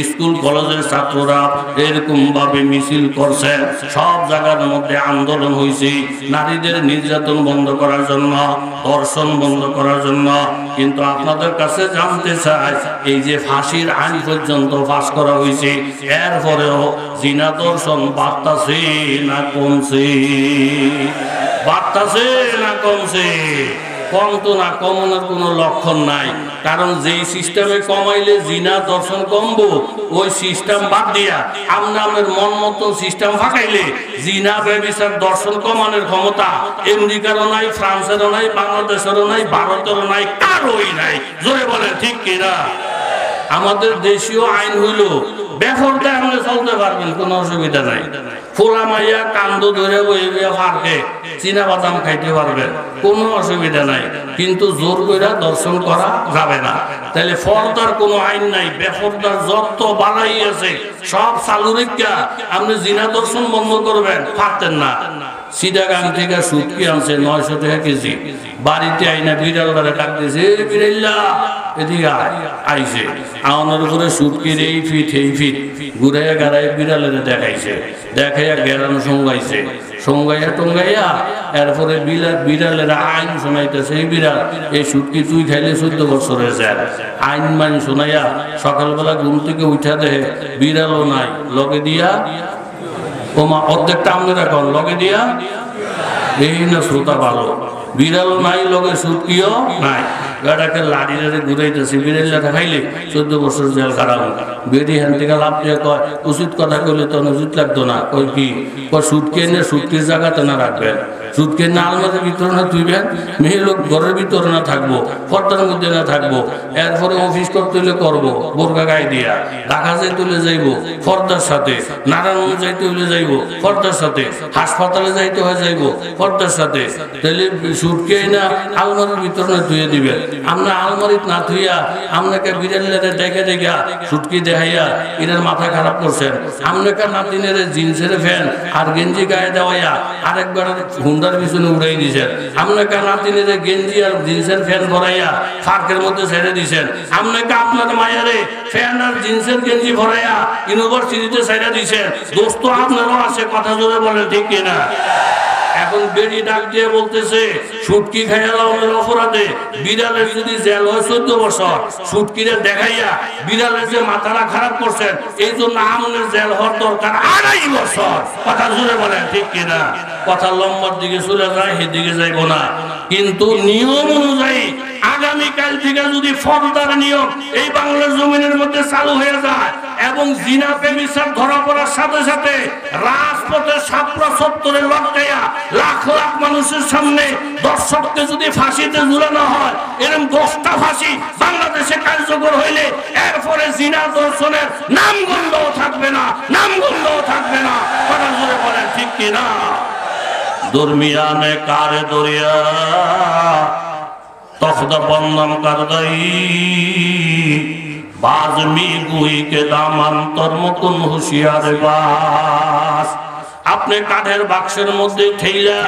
স্কুল কলেজের ছাত্ররা এরকম ভাবে মিছিল করছে, সব জায়গার মধ্যে আন্দোলন হয়েছে নারীদের নির্যাতন বন্ধ করার জন্য, দর্শন বন্ধ করার জন্য। কিন্তু আপনাদের কাছে জানতে চাই, এই যে ফাঁসির আইন পর্যন্ত পাস করা হয়েছে, এরপরেও জিনা দর্শন বাড়তাছে না কমছে? বাড়তাছে না কমছে? কম তো না, কমানোর কোনো লক্ষণ নাই। কারণ যেই সিস্টেমে কমাইলে জিনা দর্শন কমবো, ওই সিস্টেম বাদ দিয়া আমরা আমাদের মন মতো সিস্টেম ফাঁকাইলে জিনা ব্যভিচার দর্শন কমানোর ক্ষমতা আমেরিকারও নাই, ফ্রান্সেরও নাই, বাংলাদেশেরও নাই, ভারতেরও নাই, কারোই নাই। জোরে বলে ঠিক কিনা? আমাদের দেশীয় আইন হইল বেফরদা আপনি চলতে পারবেন, কোনো অসুবিধা নাই। ফোলা মাইয়া কান্দ ধরে বইবে পার্কে চীনা বাদাম খাইতে পারবেন, কোনো অসুবিধা নাই। কিন্তু জোর করে দর্শন করা যাবে না। তাহলে ফর্দার কোনো আইন নাই। বেফরদার যত বালাই আছে সব চালু রেখা আপনি জিনা দর্শন বন্ধ করবেন, পারতেন না। চিটাগাং থেকে শুটকি আনছে 900 টাকা কেজি, বাড়িতে আইনা বিড়ালটারে ডাক দিয়েছে, বিড়াল্লা এদিকে আইছে, আওয়ানোর উপরে শুটকির এই ফিট এই ফিট ঘুরাইয়া গাড়াই বিড়ালের দেখাইছে, দেখাইয়া গেরান সঙ্গাইছে, সঙ্গাইয়া টঙ্গাইয়া এরপরে বিড়ালের আইন শোনাইতেছে, এই বিড়াল এই শুটকি তুই খাইলে 14 বছরের যায়। আইন মান শোনাইয়া সকালবেলা ঘুম থেকে উঠা দেয় বিড়ালও নাই, লগে দিয়া ওমা অর্ধেকটা আমরা এখন লগে দিয়া এই না শ্রোতা ভালো, বিড়াল নাই লগে শুটকিও নাই, গাড়াকে লাড়িরে ঘুরাইতেছে। বিড়ালটা খাইলে 14 বছর জেল খারাপ। বেরি হ্যান থেকে লাভ দিয়ে কয় উচিত কথা কইলে তো উচিত লাগতো না। কই কি কয় শুটকি এনে শুটকির জায়গাতে না রাখবেন, শুটকি না আলমারির ভিতরে না তুইবেন, মেয়ে লোক ঘরের ভিতরে না থাকবো, পর্দার মধ্যে না থাকবো। এরপরে অফিস করতে হলে করবো বোরকা গায়ে দিয়া, ঢাকা যাইতে হলে যাইবো পর্দার সাথে, নারায়ণ যাইতে হলে যাইবো পর্দার সাথে, হাসপাতালে যাইতে হয় যাইবো পর্দার সাথে। তাহলে শুটকি না আলমারির ভিতরে না ধুয়ে দিবেন। আমরা আলমারিত না ধুইয়া আপনাকে বিড়ালের দেখে দেখা শুটকি দেখাইয়া এনার মাথা খারাপ করছেন। আপনাকে নাতিনের জিন্সের ফ্যান আর গেঞ্জি গায়ে দেওয়াইয়া আরেকবার হুন্ডার পিছনে উড়াই দিয়েছেন। আপনাকে নাতিনের গেঞ্জি আর জিন্সের ফ্যান ভরাইয়া পার্কের মধ্যে ছেড়ে দিয়েছেন। আপনাকে আপনার মায়েরে ফ্যান আর জিন্সের গেঞ্জি ভরাইয়া ইউনিভার্সিটিতে ছেড়ে দিয়েছেন। দোস্ত আপনারও আছে, কথা জোরে বলে ঠিক কিনা? এখন বেরি ডাক দিয়ে বলতেছে শুটকি খাইয়া লাউনের অপরাধে বিড়ালের যদি জেল হয় 14 বছর, শুটকিরে দেখাইয়া বিড়ালের যে মাথাটা খারাপ করছেন এই জন্য আমনের জেল হওয়ার দরকার 2.5 বছর। কথা জোরে বলেন ঠিক কিনা? কথা লম্বার দিকে চলে যায়, সেদিকে যাইব না। কিন্তু নিয়ম অনুযায়ী আগামীকাল থেকে যদি ফর্দার নিয়ম এই বাংলার জমিনের মধ্যে চালু হয়ে যায় এবং জিনা ব্যভিচার ধরা পড়ার সাথে সাথে রাজপথে ছাত্রা চত্বরে লটকাইয়া লাখ লাখ মানুষের সামনে দর্শককে যদি ফাঁসিতে ঝুলানো হয়, এরকম 10টা ফাঁসি বাংলাদেশে কার্যকর হইলে এরপরে জিনা দর্শনের নাম গন্ধও থাকবে না, নাম গন্ধও থাকবে না। কথা জোরে বলেন ঠিক কিনা? দরমিয়ানে কারে দরিয়া তখদা বন্দাম কারদাই বাজমি গুই কে দামান তোর মতন হুঁশিয়ার বাস। আপনি কাঠের বাক্সের মধ্যে ঠেইলা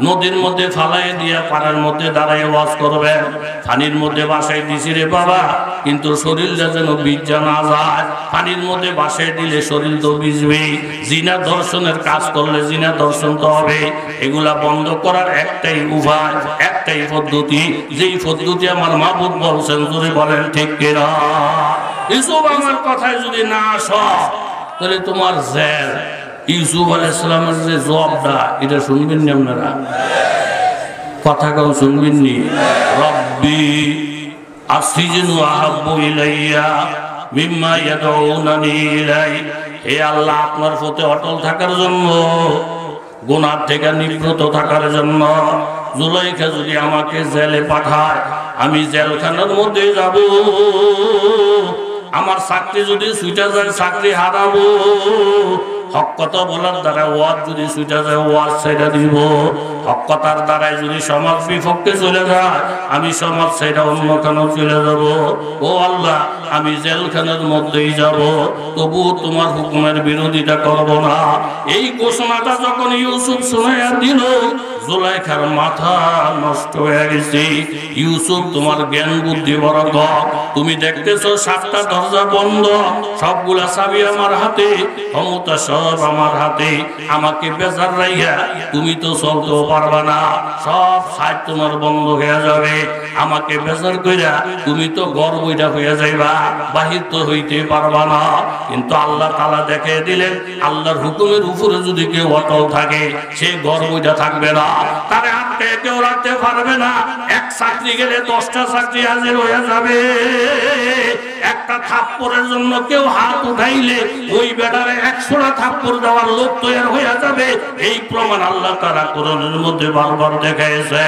নদীর মধ্যে ফালাই দিয়া পাড়ার মধ্যে দাঁড়ায় ওয়াজ করবেন। পানির মধ্যে বাসায় দিছি রে বাবা, কিন্তু শরীরটা যেন ভিজা না যায়। পানির মধ্যে বাসায় দিলে শরীর তো ভিজবে। জিনা দর্শনের কাজ করলে জিনা দর্শন তো হবে। এগুলা বন্ধ করার একটাই উপায়, একটাই পদ্ধতি, যেই পদ্ধতি আমার মাহবুব বলছেন। যদি বলেন ঠিক কিনা? ইউসুফ আমার কথায় যদি না আস তাহলে তোমার জেল। ইউসুফ আলাইহিস সালামের যে জবাবটা, এটা শুনবেন নি আপনারা? কথা কম শুনবেন নি? রব্বি আসিজনু আহাব্বু ইলাইয়া মিম্মা ইয়াদউনানি ইলাই। হে আল্লাহ, আপনার পথে অটল থাকার জন্য, গুনাহ থেকে নিবৃত থাকার জন্য জুলাইখা যদি আমাকে জেলে পাঠায়, আমি জেলখানার মধ্যে যাব। আমার চাকরি যদি ছুটা যায়, চাকরি হারাবো। হক কথা বলার দ্বারা ওয়াজ যদি ছুটা যায়, ওয়াজ ছেড়ে দিব। হক কথার দ্বারাই যদি সমাজ বিপক্ষে চলে যায়, আমি সমাজ ছেড়ে অন্যখানে চলে যাব। ও আল্লাহ, আমি জেলখানার মধ্যেই যাব, তবু তোমার হুকুমের বিরোধিতা করব না। এই ঘোষণাটা যখন ইউসুফ শোনাইয়া দিল, জুলাইখার মাথা নষ্ট হয়ে গেছে। ইউসুফ, তোমার জ্ঞান বুদ্ধি বড় কম। তুমি দেখতেছো 7টা দরজা বন্ধ, সবগুলা চাবি আমার হাতে, ক্ষমতা সব আমার হাতে। আমাকে বেজার রাইয়া তুমি তো চলতেও পারবা না, সব সাইড তোমার বন্ধ হয়ে যাবে। আমাকে বেজার কইরা তুমি তো গর্বইটা হয়ে যাইবা, বাহির তো হইতে পারবা না। কিন্তু আল্লাহ তাআলা দেখে দিলেন, আল্লাহর হুকুমের উপরে যদি কেউ অটল থাকে, সে গর্বইটা থাকবে না, তারে আটকে কেউ রাখতে পারবে না। এক চাকরি গেলে 10টা চাকরি হাজির হয়ে যাবে। একটা থাপ্পড়ের জন্য কেউ হাত উঠাইলে ওই বেটারে 100টা থাপ্পড় দেওয়ার লোক তৈরি হয়ে যাবে। এই প্রমাণ আল্লাহ তাআলা কোরআনের মধ্যে বারবার দেখাইছে।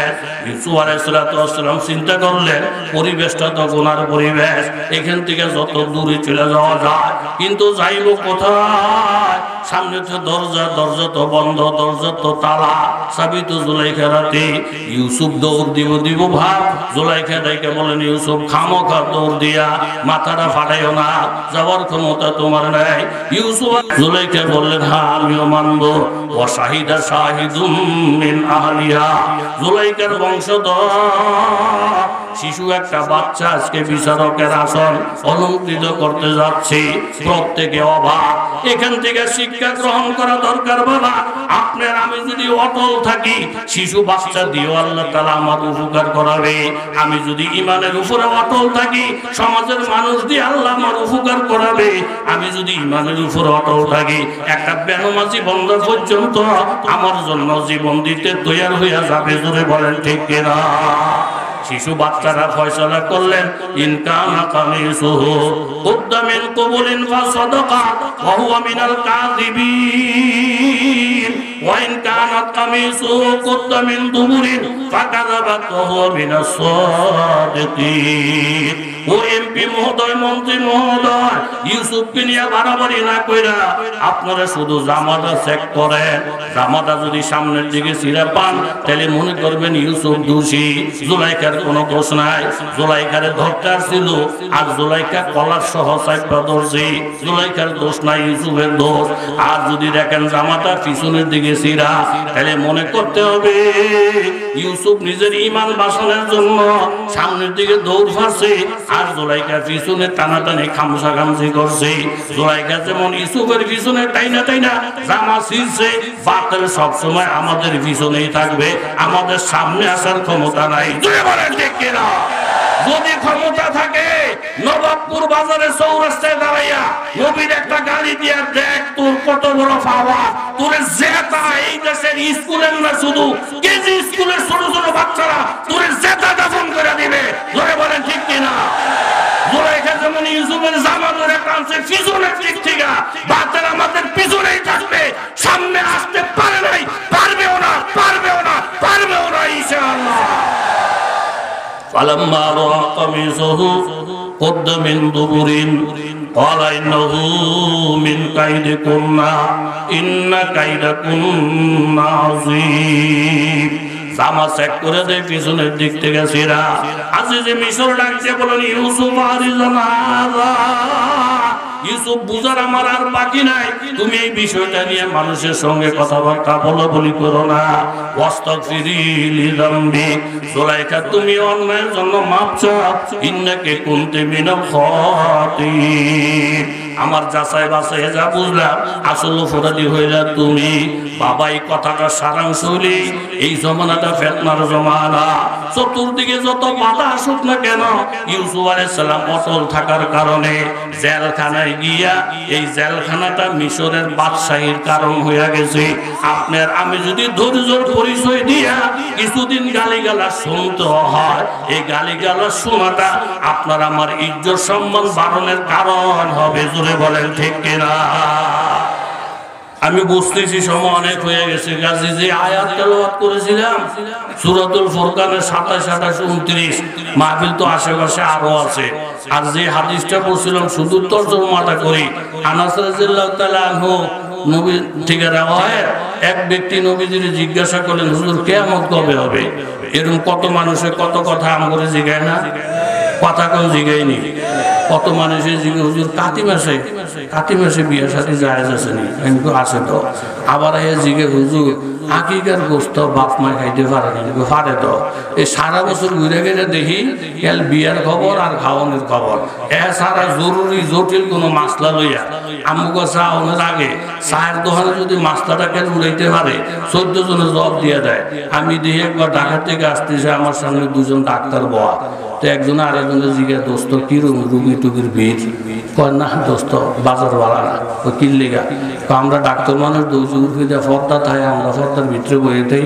ইউসুফ আলাইহিস সালাম চিন্তা করলেন, পরিবেশটা তো গুনার পরিবেশ, এখান থেকে যত দূরে চলে যাওয়া যায়, কিন্তু যাইব কোথায়? সামনে তো দরজা, দরজা তো বন্ধ, দরজা তো তালা, চাবি তো জুলাইখার হাতে। ইউসুফ দৌড় দিব ভাব। জুলাইখা ডাইকে বলেন, ইউসুফ খামোখা দৌড় দিয়া মাথাটা ফাটাইও না, যাওয়ার ক্ষমতা তোমার নাই। ইউসুফ জুলাইখা বললেন, হ্যাঁ আমিও মানব। ওয়া শাহিদা শাহিদুম মিন আহলিহা। জুলাইখার বংশধর শিশু একটা বাচ্চা আজকে বিচারকের আসন অলঙ্কৃত করতে যাচ্ছে। প্রত্যেকে অবাক। এখান থেকে শিক্ষা গ্রহণ করা দরকার বাবা। আপনার আমি যদি অটল থাকি, শিশু বাচ্চা দিয়েও আল্লাহ তাআলা আমার উপকার করাবে। আমি যদি ইমানের উপরে অটল থাকি, সমাজের মানুষ দিয়ে আল্লাহ আমার উপকার করাবে। আমি যদি ইমানের উপরে অটল থাকি, একটা বেনমাজি বন্ধ পর্যন্ত আমার জন্য জীবন দিতে তৈরি হয়ে যাবে। জোরে বলেন ঠিক কিনা? শিশু বাচ্চারা ফয়সালা করলেন, ইনকানা কামিসুহু কুদ্দা মিন কুবুলিন ফাসাদাকা ওয়া হুয়া মিনাল কাযিবিন ওয়া ইন কানাত কামিসুহু কুদ্দা মিন দুবুরিন ফাকাযাবাত ওয়া হুয়া মিনাস সাদিকিন। ও এমপি মহোদয়, মন্ত্রী মহোদয়, ইউসুফকে নিয়ে বাড়াবাড়ি না কইরা আপনারা শুধু জামাটা চেক করেন। জামাটা যদি সামনের দিকে ছিঁড়া পান, তাহলে মনে করবেন ইউসুফ দোষী, জুলাইখার কোনো দোষ নাই। জুলাইখারে দরকার ছিল, আর জুলাইখা কলার সহ চাইপা ধরছে। জুলাইখার দোষ নাই, ইউসুফের দোষ। আর যদি দেখেন জামাটা পিছনের দিকে ছিঁড়া, তাহলে মনে করতে হবে ইউসুফ নিজের ঈমান বাঁচানোর জন্য সামনের দিকে দৌড় ফারছে, আর জুলাইখা পিছনে টানাটানি খামসাখামসি করছে। জুলাইখা যেমন ইউসুফের পিছনে টাইনা টাইনা জামা ছিঁড়ছে, বাতিল সবসময় আমাদের পিছনেই থাকবে, আমাদের সামনে আসার ক্ষমতা নাই। যদি ক্ষমতা থাকে, নবাবপুর বাজারে চৌরাস্তায় দাঁড়াইয়া নবীর একটা গালি দিয়া দেখ তোর কত বড় পাওয়া। তোর জেতা এই দেশের স্কুলের না, শুধু কেজি স্কুলের ছোট ছোট বাচ্চারা তোর জেতা দাফন করে দিবে। ধরে বলেন ঠিক কিনা? জুলাইখা যেমন ইউসুফের জামা ধরে টানছে পিছনের দিক থেকে, বাতিল আমাদের পিছনেই থাকবে, সামনে আসতে পারে নাই, পারবেও না, পারবেও না, পারবেও না ইনশাআল্লাহ। فلما رأى قميصه قد من دبر قال إنه من كيدكن إن كيدكن عظيم। জামা চেক করে দেয় পিছনের দিক থেকে ছিঁড়া। আজিজে মিশর ডাকছে, বলেন ইউসুফ আরিজানা ইউসুফ বুঝার আমার আর বাকি নাই, তুমি এই বিষয়টা নিয়ে মানুষের সঙ্গে কথাবার্তা বলাবলি করো না। ওয়াস্তাগফিরি লিযামবি, সুলাইখা তুমি অন্যায়ের জন্য মাপ চাও, ইন্নাকা কুনতি মিনাল খাতিন। আমার যাচাই বাছাই যা বুঝলাম আসল অপরাধী হইলা তুমি। বাবা এই কথাটা সারাংশ হইলে এই জমানাটা ফিতনার জমানা, চতুর্দিকে যত বাধা আসুক না কেন ইউসুফ আলাইহিস সালাম অটল থাকার কারণে জেলখানায় গিয়া এই জেলখানাটা মিশরের বাদশাহীর কারণ হইয়া গেছে। আপনার আমি যদি ধৈর্যের পরিচয় দিয়া কিছুদিন গালিগালাজ শুনতে হয়, এই গালিগালাজ শোনাটা আপনার আমার ইজ্জত সম্মান বাড়ানোর কারণ হবে। জোরে বলেন ঠিক কিনা? আমি বুঝতেছি সময় অনেক হয়ে গেছে। গাজী যে আয়াত তেলাওয়াত করেছিলাম সূরাতুল ফুরকানের 27, 28, 29, মাহফিল তো আশেপাশে আরো আছে। আর যে হাদিসটা পড়ছিলাম শুধু তরজমাটা করি, আনাস রাদিয়াল্লাহু তাআলা আনহু নবী থেকে রাওয়ায়াত, এক ব্যক্তি নবীজির জিজ্ঞাসা করলেন, হুজুর কিয়ামত কবে হবে? এরকম কত মানুষের কত কথা আমগরে জিগায় না, কথা কোন জিগায়নি। কত মানুষের জিজ্ঞেস, হুজুর কাতি মাসে বিয়ে সাথে জায়েজ আছে নি? আমি তো আছে তো। আবার এ জিজ্ঞেস, হুজুর আকিকার গোস্ত বাপ মা খাইতে পারে না? পারে তো। এই সারা বছর ঘুরে গেলে দেখি বিয়ার খবর আর খাওয়ানোর খবর, এ সারা জরুরি জটিল কোনো মাসলা লইয়া আমুক চাওয়ানোর আগে চায়ের দোকানে যদি মাসলাটাকে উড়াইতে পারে 14 জনে জব দিয়ে দেয়। আমি দেখি একবার ঢাকা থেকে আসতেছে, আমার সামনে দুজন ডাক্তার বয়া, তো একজন আরেকজনের জিজ্ঞাসা, দোস্ত কিরম রুগী টুগির ভিড়? কয় না দোস্ত বাজার বাড়া না। ও কিনলেগা? আমরা ডাক্তার মানুষ দৌড়ে ফর্দা থাকে, আমরা ফর্দার ভিতরে বইতেই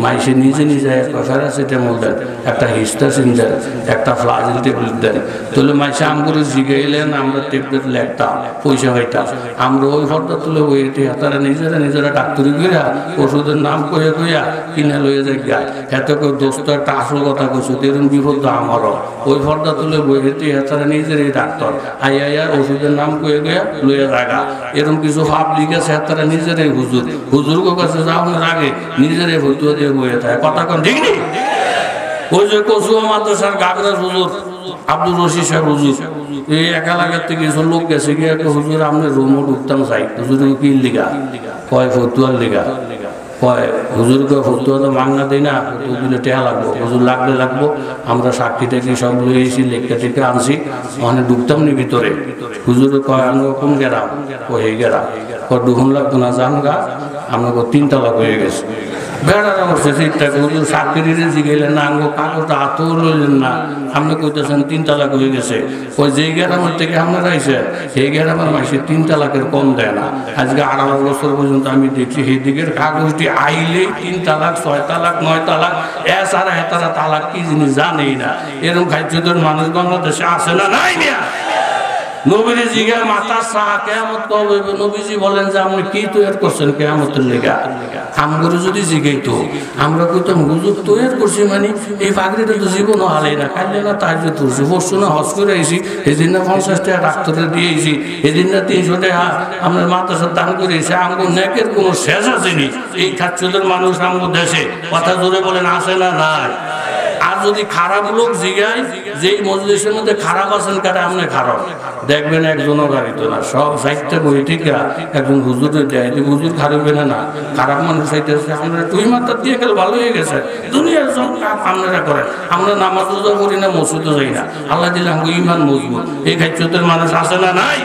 মাইসে নিজে নিজে প্যারাসিটামল দেন, একটা হিস্টাসিন দেন, একটা ফ্লাজিল ট্যাবলেট দেন। তাহলে মাইসে আমগুলো জিগাইলেন, আমরা ট্যাবলেট লেখতাম, পয়সা হইতাম। আমরা ওই ফর্দা তুলে বইতে তারা নিজেরা ডাক্তারি কইরা ওষুধের নাম কইয়া কিনে লইয়া যায় গায়। এত কেউ দোস্ত একটা আসল কথা কইছো, এরকম বিপদ আমারও। ওই ফর্দা তুলে বইতে তারা নিজেরই ডাক্তার, আইয়া ওষুধের নাম কয়ে গিয়া লইয়া জায়গা। এরকম কিছু পাবলিক আছে তারা নিজেরাই হুজুর কাছে যাওয়ার আগে নিজেরাই ফতুয়া দিয়ে বইয়ে থাকে। কথা কোন ঠিক নেই? ওই যে কচুয়া মাদ্রাসার গাগরার হুজুর আব্দুর রশিদ সাহেব হুজুর, এই এলাকার থেকে কিছু লোক গেছে গিয়ে হুজুর আপনি রুমও ঢুকতাম চাই। হুজুর কি লিগা? কয় ফতুয়ার লিগা। কয় হুজুরকে ফতুয়া তো মাংনা দেয় না, দিলে টেহা লাগবো। হুজুর লাগবো। আমরা সাক্ষী টাকি সব লয়ে এসি, লেখা টেখে আনছি, ওখানে ঢুকতাম নি ভিতরে। হুজুর কয় আমি কোন গেরাম? ওই গেরাম। কয় দুহন লাগতো না, জান গা আমাকে 3 তালাক হয়ে গেছে। বেড়ার অবস্থা চিন্তাকে হুজুর সাক্ষী জিগাইলেন না, আঙ্গ কাগজটা হাতও লইলেন না, আপনি কইতেছেন 3 তালাক হয়ে গেছে। ওই যেই গ্রামের থেকে আপনারা আইসে সেই গ্রামের মাসে 3 তালাকের কম দেয় না। আজকে 18 বছর পর্যন্ত আমি দেখছি সেই দিকের কাগজটি আইলেই 3 তালাক, 6 তালাক, 9 তালাক, এছাড়া তারা তালাক কি জিনিস জানেই না। এরকম খাইচুদের মানুষ বাংলাদেশে আসে না? নাই না। নবীর জিগা মাথা সাহা কিয়ামত কবে? নবীজি বলেন যে আপনি কি তৈরি করছেন কিয়ামতের লেগা? আমগুলো যদি জিগাইতো আমরা কইতাম হুজুর তৈরি করছি, মানে এই পাগড়িটা তো জীবনও হালে না, কাইলে না তাই যে তুলছি, বসছো না হজ করে আইসি, এদিন না 50 টাকা ডাক্তারে দিয়েছি, এদিন না 300 টাকা আপনার মাদ্রাসার দান করেছি। আমগো নেকের কোনো শেষ আসেনি। এই খাচ্ছদের মানুষ আমগো দেশে, কথা জোরে বলেন আসে না? নাই। আর যদি খারাপ লোক জিগায় যে মজলিসের মধ্যে খারাপ আছেন কারা, আপনি খারাপ দেখবেন একজনও গাড়িত না, সব সাইডটা বই থেকে একজন হুজুরে দেয়, হুজুর খারাপবে না, খারাপ মানুষ চাইতেছে। আমরা তুই মাত্রা দিয়ে গেলে ভালো হয়ে গেছে, দুনিয়ার সব কাজ আপনারা করেন। আমরা নামাজ রোজা করি না, মসজিদে যাই না, আল্লাহ দিলে আমাকে ইমান মজবুত। এই খাইচতের মানুষ আসে না? নাই।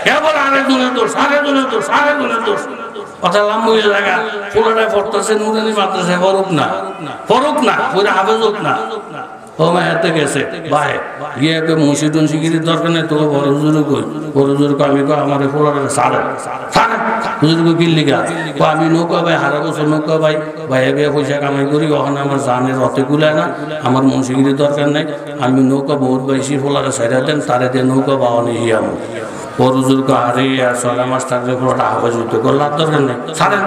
কেবল আরেকজনের দোষ, আরেকজনের দোষ, আরেকজনের দোষ। কথা লাম্বই জায়গা পুরোটাই পড়তেছে নুরানি মাদ্রাসায়, ফরুক না পুরো হাফেজ হোক না। ও মা হাতে গেছে ভাই গিয়ে মুন্সি টুন্সি গিরির দরকার নেই, তোকে বড় হুজুর কই, বড় হুজুর আমি কই আমার পুরোটা সারে হুজুর কই কিল্লিগা আমি নৌকা ভাই হারা বছর নৌকা ভাই বিয়ে পয়সা কামাই করি, ওখানে আমার জানের রথে কুলায় না, আমার মুন্সিগিরির দরকার নেই, আমি নৌকা বহুত বেশি ফোলারে সাইডা দেন, তারে দিয়ে নৌকা পাওয়া নেই আমি বড় হুজুর কো আরে ছড়া মাস থাকলে পুরোটা হাফেজ হইতে করলার দরকার নেই, সারেন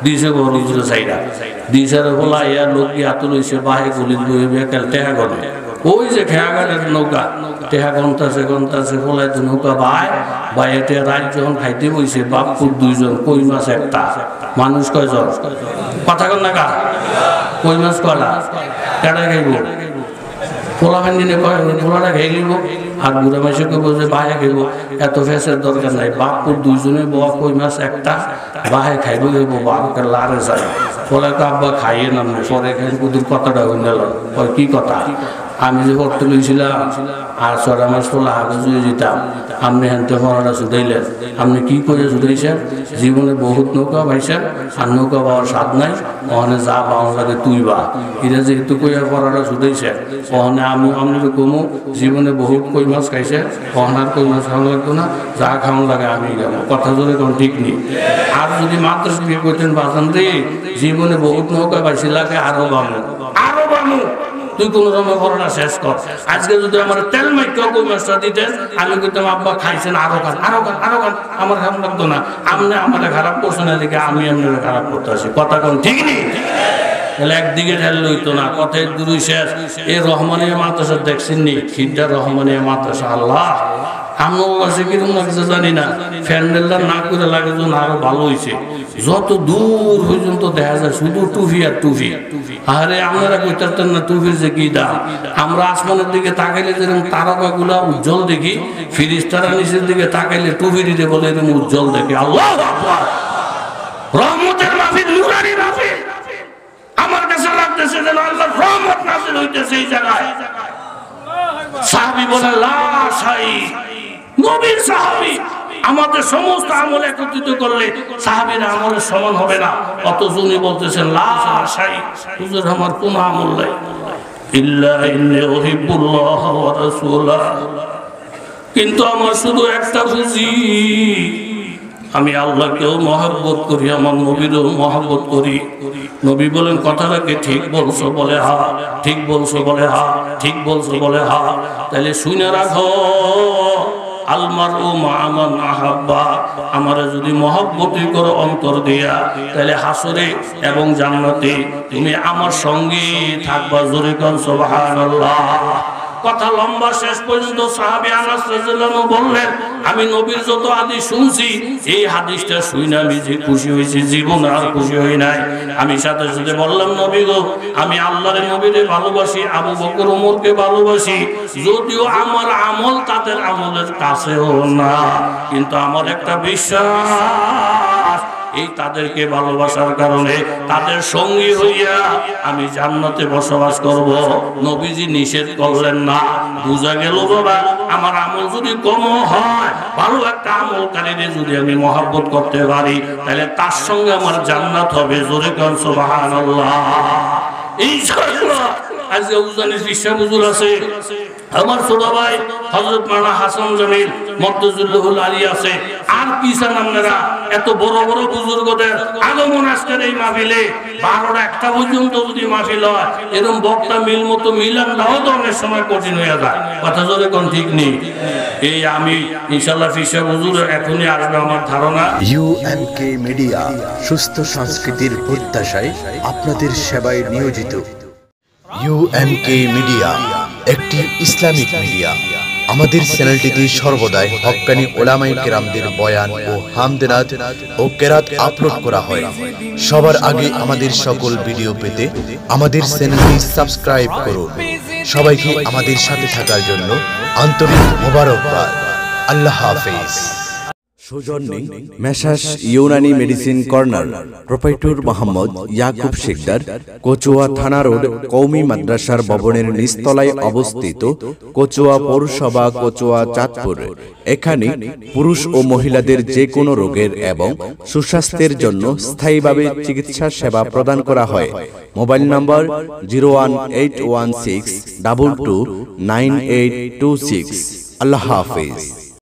দিছে বড় হুজুরের সাইডা দিছে বলা ইয়া লোক হাত লইছে বাহে গলিত বইবে কাল টেহা গনে, ওই যে খেয়াঘাটের নৌকা টেহা গন্তাছে ফলাই তো নৌকা বাইতে রাত যখন খাইতে বইছে বাপুর 2 জন, কই মাছ একটা, মানুষ কয়জন? কথা কন না কা কই মাছ কয়টা? কেডা খাইব? পোলা ভেন্ডিনে পোলাটা খেয়ে গেব আর বুড়া মাসে কেবো যে বাহে খেব, এত ফেসের দরকার নাই। বাপুর দুইজনে বয়া কই মাছ একটা বাহে খাইব গেব, বাপকে লারে যায় পোলাকে আব্বা খাইয়ে নামবে পরে খাই কুদুর কথাটা হয়ে গেল। কি কথা, আমি যে পড়তে লইছিলাম আর 6 মাস পোলা হাতে জুয়ে যেতাম, আপনি হাতে পড়াটা ছুটাইলেন, আপনি কি করে ছুটাইছেন? জীবনে বহুত নৌকা পাইছেন আর নৌকা পাওয়ার স্বাদ নাই, ওখানে যা পাওয়া লাগে তুই বা এটা যেহেতু কইয়া পড়াটা ছুটাইছেন, ওখানে আমি আপনাকে কমু জীবনে বহুত কই মাছ খাইছে, ওখানে আর কই মাছ খাওয়া লাগতো না, যা খাওয়া লাগে আমি গেল। কথা ধরে কোনো ঠিক নেই। আর যদি মাত্র বিয়ে করতেন বাঁচান রে, জীবনে বহুত নৌকা পাইছি লাগে আরো বামু আরো বামু, তুই কোন সময় করোনা শেষ কর। আজকে যদি আমার তেল মাইকা কই মাছটা দিতেন, আমি কইতাম আব্বা খাইছেন আরো খান আরো খান আরো খান, আমার খারাপ লাগতো না। আপনি আমার খারাপ করছেন এদিকে, আমি আপনার খারাপ করতে আসি। কথা কোন ঠিক নেই। তাহলে একদিকে ঢেল লইতো না, কথায় দূরই শেষ। এই রহমানিয়া মাদ্রাসা দেখছেন নি? খিড্ডা রহমানিয়া মাদ্রাসা, আল্লাহ আমার কাছে কিরকম লাগছে জানি না, প্যান্ডেলটা না করে লাগে যেন আরো ভালো হয়েছে। যত দূর পর্যন্ত দেখা যায় শুধু টুফি আর টুফি। আরে আপনারা কইতেন না টুফির যে কি দাম? আমরা আসমানের দিকে তাকাইলে যেরকম তারকাগুলা উজ্জ্বল দেখি, ফিরিস্তারা নিচের দিকে তাকাইলে টুফি দিতে বলে এরকম উজ্জ্বল দেখি। আল্লাহু আকবার, রহমতের মাহফিল, নূরানি মাহফিল। আমার কাছে লাগতেছে যেন আল্লাহর রহমত নাযিল হইতেছে এই জায়গায়। সাহাবী বলে লা শাই, নবীর সাহাবী আমাদের সমস্ত আমল একত্রিত করলে সাহাবীর আমলের সমান হবে না, অথচ উনি বলতেছেন লা শাই, হুজুর আমার কোন আমল নাই, ইল্লা ইন্নী উহিব্বুল্লাহ ওয়া রাসূলাহ, কিন্তু আমার শুধু একটা বুঝি, আমি আল্লাহকেও মহব্বত করি, আমার নবীরও মহব্বত করি। নবী বলেন কথাটাকে ঠিক বলছো? বলে হা। ঠিক বলছো? বলে হা। ঠিক বলছো? বলে হা। তাহলে শুনে রাখো, আলমারউ মা মান আহাব্বা, আমারে যদি মহব্বতই করো অন্তর দিয়া, তাহলে হাসরে এবং জান্নাতে তুমি আমার সঙ্গে থাকবা। জোরে কোন সুবহানাল্লাহ। কথা লম্বা, শেষ পর্যন্ত সাহাবী আনাস রাদিয়াল্লাহু বললেন, আমি নবীর যত হাদিস শুনছি, এই হাদিসটা শুনে আমি যে খুশি হয়েছি, জীবন আর খুশি হই নাই। আমি সাথে সাথে বললাম, নবী গো, আমি আল্লাহর নবীকে ভালোবাসি, আবু বকর ওমরকে ভালোবাসি, যদিও আমার আমল তাদের আমলের কাছেও না, কিন্তু আমার একটা বিশ্বাস, এই তাদেরকে ভালোবাসার কারণে তাদের সঙ্গী হইয়া আমি জান্নাতে বসবাস করব। নবীজি নিষেধ করলেন না। বুঝা গেল বাবা, আমার আমল যদি কম হয়, ভালো একটা আমলকারীরে যদি আমি মহব্বত করতে পারি, তাহলে তার সঙ্গে আমার জান্নাত হবে। জোরে কোন সুবহানাল্লাহ। ইনশাআল্লাহ আজকে উজানের শিক্ষা বুজুর আছে, আমার ছোট ভাই হযরত মাওলানা হাসান জামিল মর্তজুল্লাহুল আলী আছে, আর কি চান আপনারা? এত বড় বড় বুজুর্গদের আগমন আজকের এই মাহফিলে 12টা 1টা পর্যন্ত যদি মাহফিল হয়, এরকম বক্তা মিল মতো মিলান দাও তো অনেক সময় কঠিন হয়ে যায়। কথা জোরে কোন ঠিক নেই। এই আমি ইনশাআল্লাহ ফিশা বুজুর এখনই আসবে আমার ধারণা। ইউএমকে মিডিয়া, সুস্থ সংস্কৃতির প্রত্যাশায় আপনাদের সেবায় নিয়োজিত। ইউএমকে মিডিয়া একটি ইসলামিক মিডিয়া। আমাদের চ্যানেলটিতে সর্বদাই হক্কানি উলামায়ে কেরামদের বয়ান ও হামদনাত ও কেরাত আপলোড করা হয়। সবার আগে আমাদের সকল ভিডিও পেতে আমাদের চ্যানেলটি সাবস্ক্রাইব করুন। সবাইকে আমাদের সাথে থাকার জন্য আন্তরিক মোবারকবাদ। আল্লাহ হাফেজ। সৌজন্যে messrs Unani medicine corner, proprietor Mohammad Yakub Shekhdar, Kachua থানা রোড, কওমি মাদ্রাসার ভবনের নিচতলায় অবস্থিত, কচুয়া পৌরসভা, কচুয়া, চাঁদপুর। এখানে পুরুষ ও মহিলাদের যে কোনো রোগের এবং সুস্বাস্থ্যের জন্য স্থায়ীভাবে চিকিৎসা সেবা প্রদান করা হয়। মোবাইল নম্বর 01816229826। আল্লাহ হাফেজ।